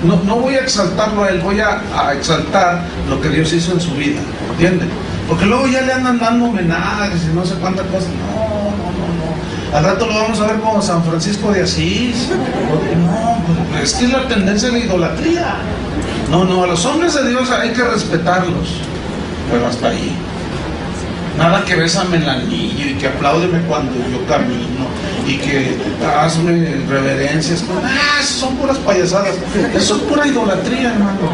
S1: no voy a exaltarlo a él, voy a exaltar lo que Dios hizo en su vida, ¿entienden? Porque luego ya le andan dando homenajes y no sé cuántas cosas. No. Al rato lo vamos a ver como San Francisco de Asís. No, pues es que es la tendencia de la idolatría. No, a los hombres de Dios hay que respetarlos, pero hasta ahí. Nada que bésame el anillo y que apláudeme cuando yo camino y que hazme reverencias. Eso son puras payasadas. Eso es pura idolatría, hermano.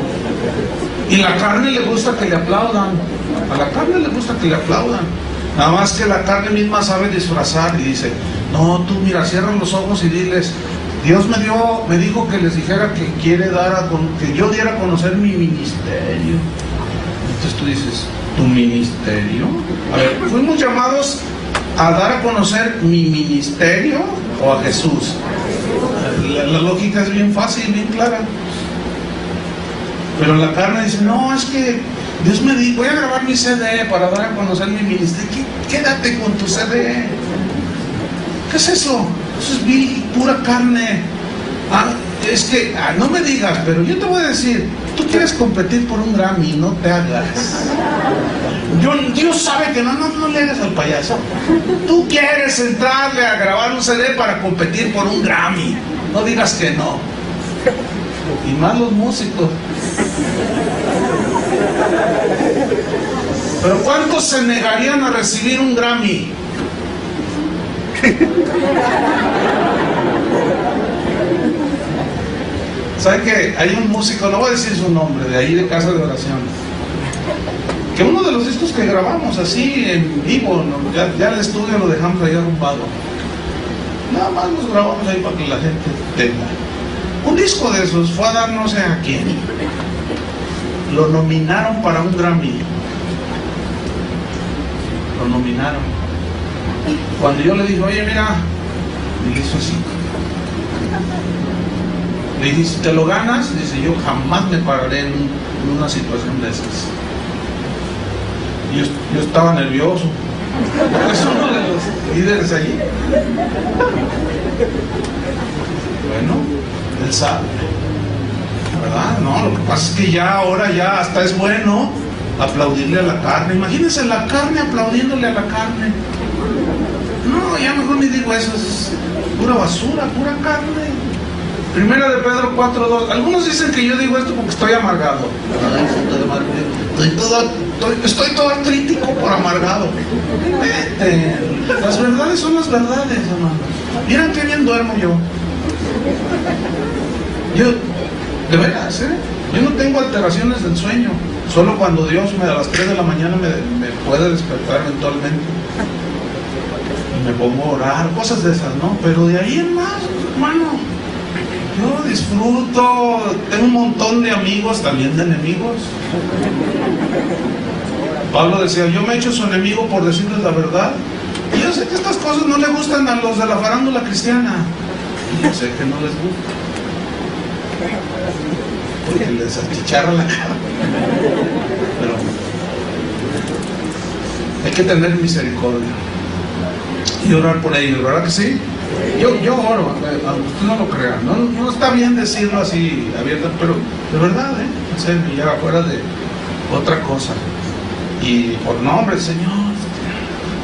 S1: Y la carne le gusta que le aplaudan. A la carne le gusta que le aplaudan. Nada más que la carne misma sabe disfrazar y dice: no, tú mira, cierra los ojos y diles: Dios me dijo que les dijera que que yo diera a conocer mi ministerio. Entonces tú dices: ¿tu ministerio? A ver, ¿fuimos llamados a dar a conocer mi ministerio o a Jesús? La lógica es bien fácil, bien clara. Pero la carne dice: no, es que Dios me dijo, voy a grabar mi CD para dar a conocer mi ministerio. Quédate con tu CD. ¿Qué es eso? Eso es vil, pura carne. Es que, no me digas, pero yo te voy a decir: tú quieres competir por un Grammy, no te hagas. Dios sabe que no le hagas al payaso. Tú quieres entrarle a grabar un CD para competir por un Grammy, no digas que no. Y más los músicos. Pero ¿cuántos se negarían a recibir un Grammy? ¿Sabe que hay un músico, no voy a decir su nombre, de ahí de Casa de Oración, que uno de los discos que grabamos así en vivo, ya el estudio lo dejamos ahí arrumbado, nada más los grabamos ahí para que la gente tenga un disco de esos? Fue a dar no sé a quién, lo nominaron para un Grammy, lo nominaron. Cuando yo le dije: oye, mira, me hizo así. Le dije: si te lo ganas, dice, yo jamás me pararé en una situación de esas. Yo estaba nervioso. Es uno de los líderes allí. Bueno, él sabe, ¿verdad? No, lo que pasa es que ahora hasta es bueno aplaudirle a la carne. Imagínense la carne aplaudiéndole a la carne. No, ya mejor ni digo eso, es pura basura, pura carne. Primera de Pedro 4:2. Algunos dicen que yo digo esto porque estoy amargado. Estoy todo crítico por amargado. Vete. Las verdades son las verdades, hermano. Miren qué bien duermo yo. De veras, yo no tengo alteraciones del sueño. Solo cuando Dios a las 3 de la mañana me puede despertar eventualmente. Y me pongo a orar, cosas de esas, ¿no? Pero de ahí en más, hermano, yo disfruto, tengo un montón de amigos, también de enemigos. Pablo decía: yo me he hecho su enemigo por decirles la verdad. Y yo sé que estas cosas no le gustan a los de la farándula cristiana. Y yo sé que no les gusta, porque les achicharra la cara. Pero Hay que tener misericordia y orar por ellos, ¿verdad que sí? Yo oro, aunque usted no lo crea. No está bien decirlo así abierto, pero de verdad, en serio, ya fuera de otra cosa. Y por nombre, Señor,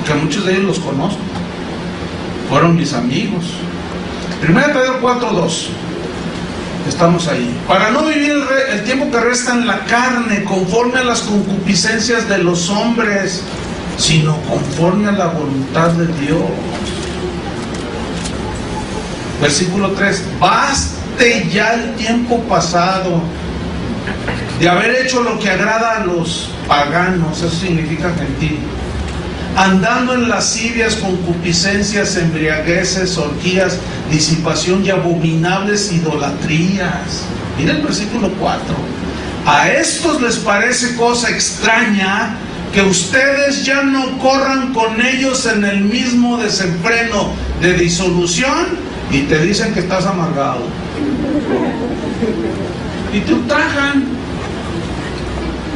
S1: que muchos de ellos los conozco, fueron mis amigos. 1 Pedro 4:2. Estamos ahí. Para no vivir el tiempo que resta en la carne, conforme a las concupiscencias de los hombres, sino conforme a la voluntad de Dios. Versículo 3. Baste ya el tiempo pasado de haber hecho lo que agrada a los paganos, eso significa gentil, andando en lascivias, concupiscencias, embriagueces, orgías, disipación y abominables idolatrías. Mira el versículo 4. A estos les parece cosa extraña que ustedes ya no corran con ellos en el mismo desenfreno de disolución, y te dicen que estás amargado y te ultrajan.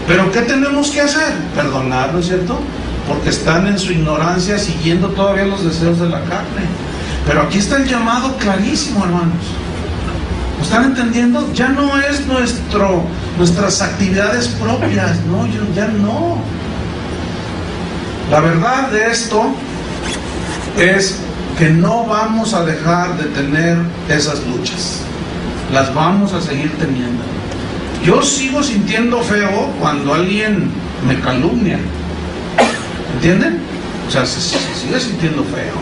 S1: Pero ¿qué tenemos que hacer? Perdonar, ¿no es cierto? Porque están en su ignorancia siguiendo todavía los deseos de la carne. Pero aquí está el llamado clarísimo, hermanos. ¿Lo están entendiendo? Ya no es nuestras actividades propias, no, ya no. La verdad de esto es que no vamos a dejar de tener esas luchas. Las vamos a seguir teniendo. Yo sigo sintiendo feo cuando alguien me calumnia. ¿Entienden? O sea, se sigue sintiendo feo.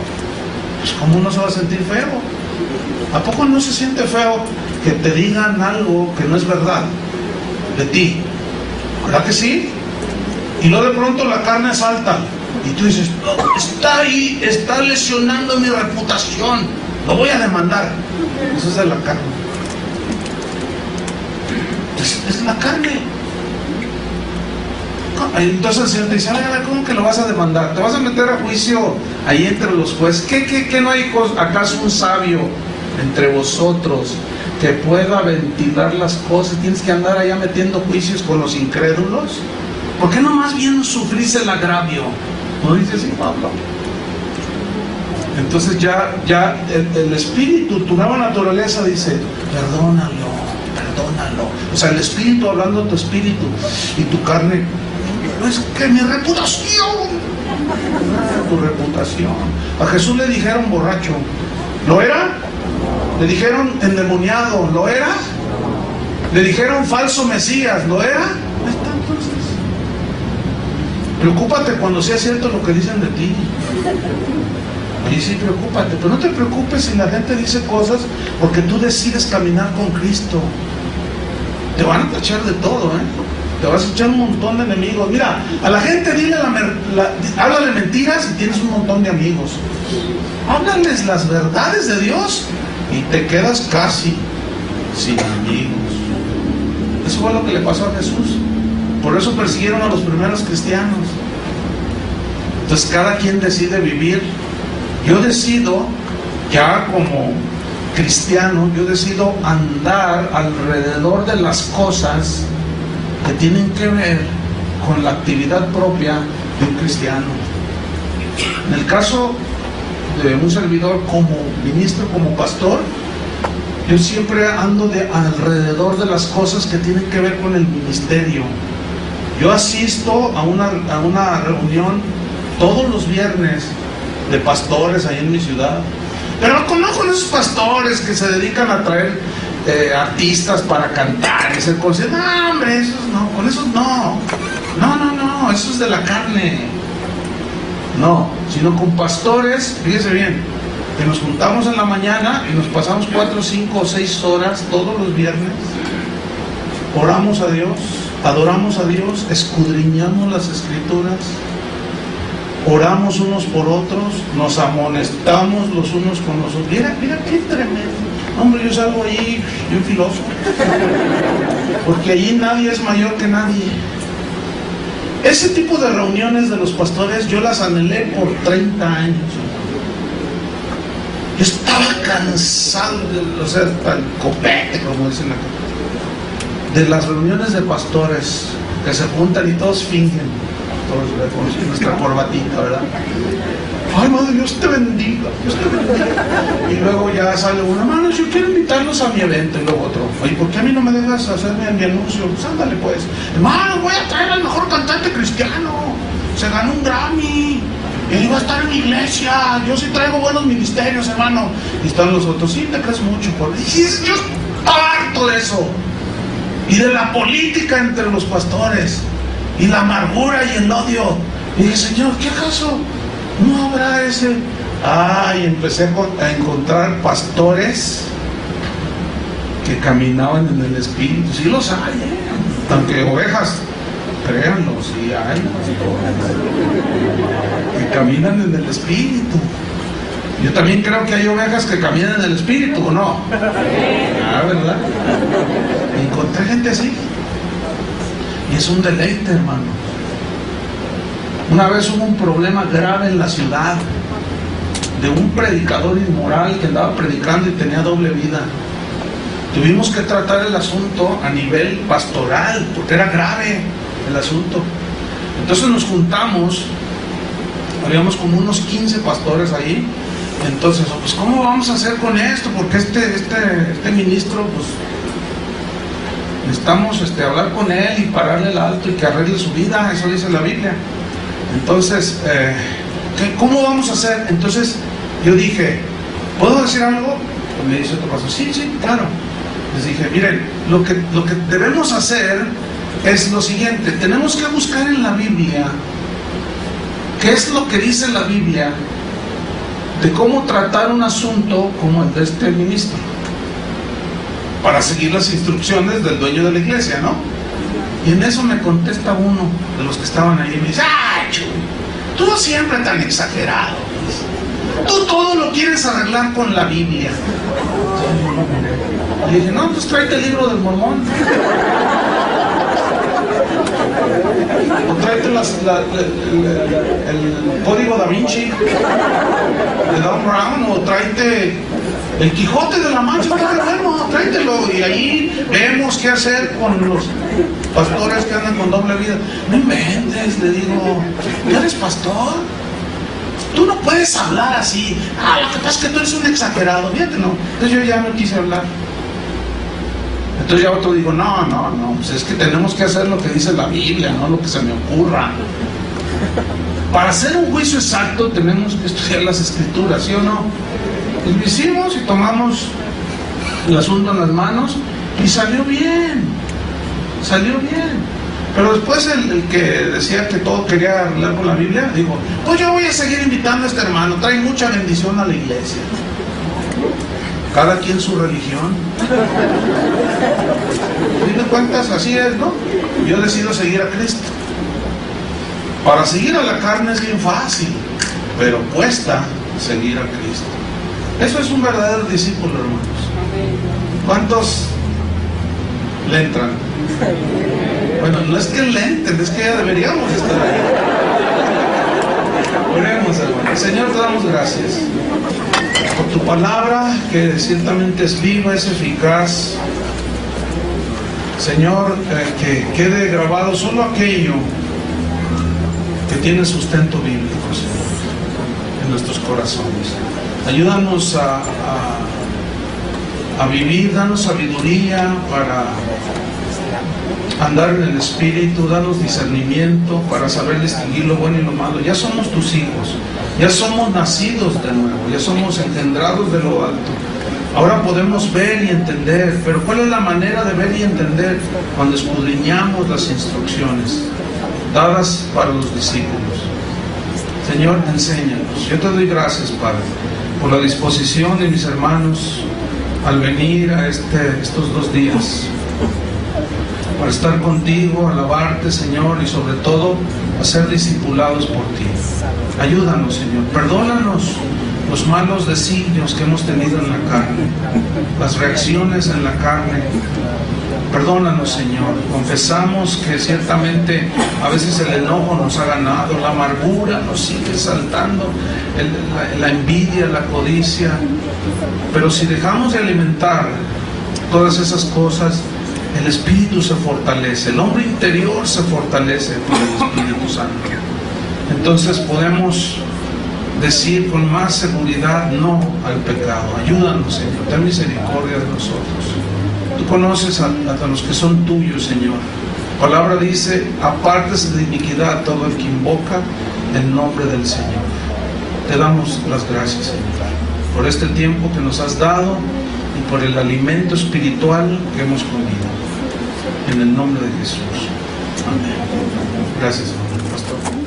S1: Pues ¿cómo no se va a sentir feo? ¿A poco no se siente feo que te digan algo que no es verdad de ti? ¿Verdad que sí? Y luego de pronto la carne salta y tú dices, oh, está ahí, está lesionando mi reputación, lo voy a demandar. Eso es de la carne. Es la carne. Entonces el Señor te dice, ¿cómo que lo vas a demandar? ¿Te vas a meter a juicio ahí entre los jueces? ¿Qué no hay acaso un sabio entre vosotros que pueda ventilar las cosas? ¿Tienes que andar allá metiendo juicios con los incrédulos? ¿Por qué no más bien sufrís el agravio? ¿No dice así Pablo? Entonces ya el espíritu, tu nueva naturaleza dice, perdónalo. O sea, el espíritu hablando de tu espíritu y tu carne, no es que mi reputación, tu reputación. A Jesús le dijeron borracho, ¿lo era? Le dijeron endemoniado, ¿lo era? Le dijeron falso Mesías, ¿lo era? Ahí está entonces. Preocúpate cuando sea cierto lo que dicen de ti. Ahí sí, preocúpate, pero no te preocupes si la gente dice cosas porque tú decides caminar con Cristo. Te van a tachar de todo, te vas a echar un montón de enemigos. Mira, a la gente háblale mentiras y tienes un montón de amigos. Háblales las verdades de Dios y te quedas casi sin amigos. Eso fue lo que le pasó a Jesús. Por eso persiguieron a los primeros cristianos. Entonces cada quien decide vivir. Yo decido, ya como cristiano, yo decido andar alrededor de las cosas que tienen que ver con la actividad propia de un cristiano. En el caso de un servidor como ministro, como pastor, yo siempre ando alrededor de las cosas que tienen que ver con el ministerio. Yo asisto a una reunión todos los viernes de pastores ahí en mi ciudad. Pero no con esos pastores que se dedican a traer artistas para cantar y hacer cosas. No, hombre, esos no, con esos no. No, eso es de la carne. No, sino con pastores, fíjese bien, que nos juntamos en la mañana y nos pasamos 4, 5 o 6 horas todos los viernes. Oramos a Dios, adoramos a Dios, escudriñamos las Escrituras. Oramos unos por otros, nos amonestamos los unos con los otros. Mira qué tremendo. Hombre, yo salgo ahí y un filósofo. Porque allí nadie es mayor que nadie. Ese tipo de reuniones de los pastores yo las anhelé por 30 años. Yo estaba cansado, hasta el copete, como dicen acá, de las reuniones de pastores que se juntan y todos fingen. pastores, ¿verdad? Con nuestra corbatita, ¿verdad? Ay, madre, Dios te bendiga, Dios te bendiga. Y luego ya sale uno, hermanos, yo quiero invitarlos a mi evento. Y luego otro, oye, ¿por qué a mí no me dejas hacerme mi anuncio? Pues ándale pues. Hermano, voy a traer al mejor cantante cristiano. Se ganó un Grammy. Él va a estar en mi iglesia. Yo sí traigo buenos ministerios, hermano. Y están los otros, sí, te crees mucho. Y yo harto de eso. Y de la política entre los pastores. Y la amargura y el odio. Y dije, Señor, ¿qué acaso no habrá ese? Y empecé a encontrar pastores que caminaban en el Espíritu. Sí los hay, aunque ovejas, créanlo, sí hay que caminan en el Espíritu. Yo también creo que hay ovejas que caminan en el Espíritu, ¿o no? ¿Verdad? Encontré gente así. Y es un deleite, hermano. Una vez hubo un problema grave en la ciudad de un predicador inmoral que andaba predicando y tenía doble vida. Tuvimos que tratar el asunto a nivel pastoral porque era grave el asunto. Entonces nos juntamos, habíamos como unos 15 pastores ahí. Entonces, pues ¿cómo vamos a hacer con esto? Porque este ministro, pues necesitamos hablar con él y pararle el alto y que arregle su vida. Eso dice la Biblia. Entonces, ¿cómo vamos a hacer? Entonces yo dije, ¿puedo decir algo? Pues me dice otro pastor, sí, claro. Les dije, miren, lo que debemos hacer es lo siguiente: tenemos que buscar en la Biblia qué es lo que dice la Biblia de cómo tratar un asunto como el de este ministro, para seguir las instrucciones del dueño de la iglesia, ¿no? Y en eso me contesta uno de los que estaban ahí y me dice, ¡ay, Chuy! Tú siempre tan exagerado. Tú todo lo quieres arreglar con la Biblia. Y dije, no, pues tráete el libro del Mormón. O tráete el Código Da Vinci de Dan Brown, o tráete el Quijote de la Mancha, bueno, tráetelo. Y ahí vemos qué hacer con los pastores que andan con doble vida. No inventes, le digo, ¿tú eres pastor? Tú no puedes hablar así. Lo que pasa es que tú eres un exagerado. Fíjate, no. Entonces yo ya no quise hablar. Entonces ya otro digo, no, pues es que tenemos que hacer lo que dice la Biblia, no lo que se me ocurra. Para hacer un juicio exacto tenemos que estudiar las Escrituras, ¿sí o no? Pues lo hicimos y tomamos el asunto en las manos y salió bien. Pero después el que decía que todo quería arreglar con la Biblia, digo, pues yo voy a seguir invitando a este hermano, trae mucha bendición a la iglesia. Cada quien su religión. A fin de cuentas, así es, ¿no? Yo decido seguir a Cristo. Para seguir a la carne es bien fácil, pero cuesta seguir a Cristo. Eso es un verdadero discípulo, hermanos. ¿Cuántos le entran? Bueno, no es que le entren, es que ya deberíamos estar ahí. Oremos, hermanos. Señor, te damos gracias por tu palabra, que ciertamente es viva, es eficaz. Señor, que quede grabado solo aquello que tiene sustento bíblico, Señor, en nuestros corazones. Ayúdanos a vivir, danos sabiduría para andar en el Espíritu, danos discernimiento para saber distinguir lo bueno y lo malo. Ya somos tus hijos, ya somos nacidos de nuevo, ya somos engendrados de lo alto. Ahora podemos ver y entender, pero ¿cuál es la manera de ver y entender? Cuando escudriñamos las instrucciones dadas para los discípulos. Señor, enséñanos. Yo te doy gracias, Padre, por la disposición de mis hermanos al venir a estos 2 días, para estar contigo, alabarte, Señor, y sobre todo a ser discipulados por ti. Ayúdanos, Señor. Perdónanos los malos designios que hemos tenido en la carne, las reacciones en la carne. Perdónanos, Señor. Confesamos que ciertamente a veces el enojo nos ha ganado, la amargura nos sigue saltando, la envidia, la codicia. Pero si dejamos de alimentar todas esas cosas, el espíritu se fortalece, el hombre interior se fortalece por el Espíritu Santo. entonces podemos decir con más seguridad no al pecado. Ayúdanos, Señor, ten misericordia de nosotros. Tú conoces a los que son tuyos, Señor. La palabra dice: apártese de iniquidad todo el que invoca el nombre del Señor. Te damos las gracias, Señor, por este tiempo que nos has dado y por el alimento espiritual que hemos comido. En el nombre de Jesús. Amén. Gracias, pastor.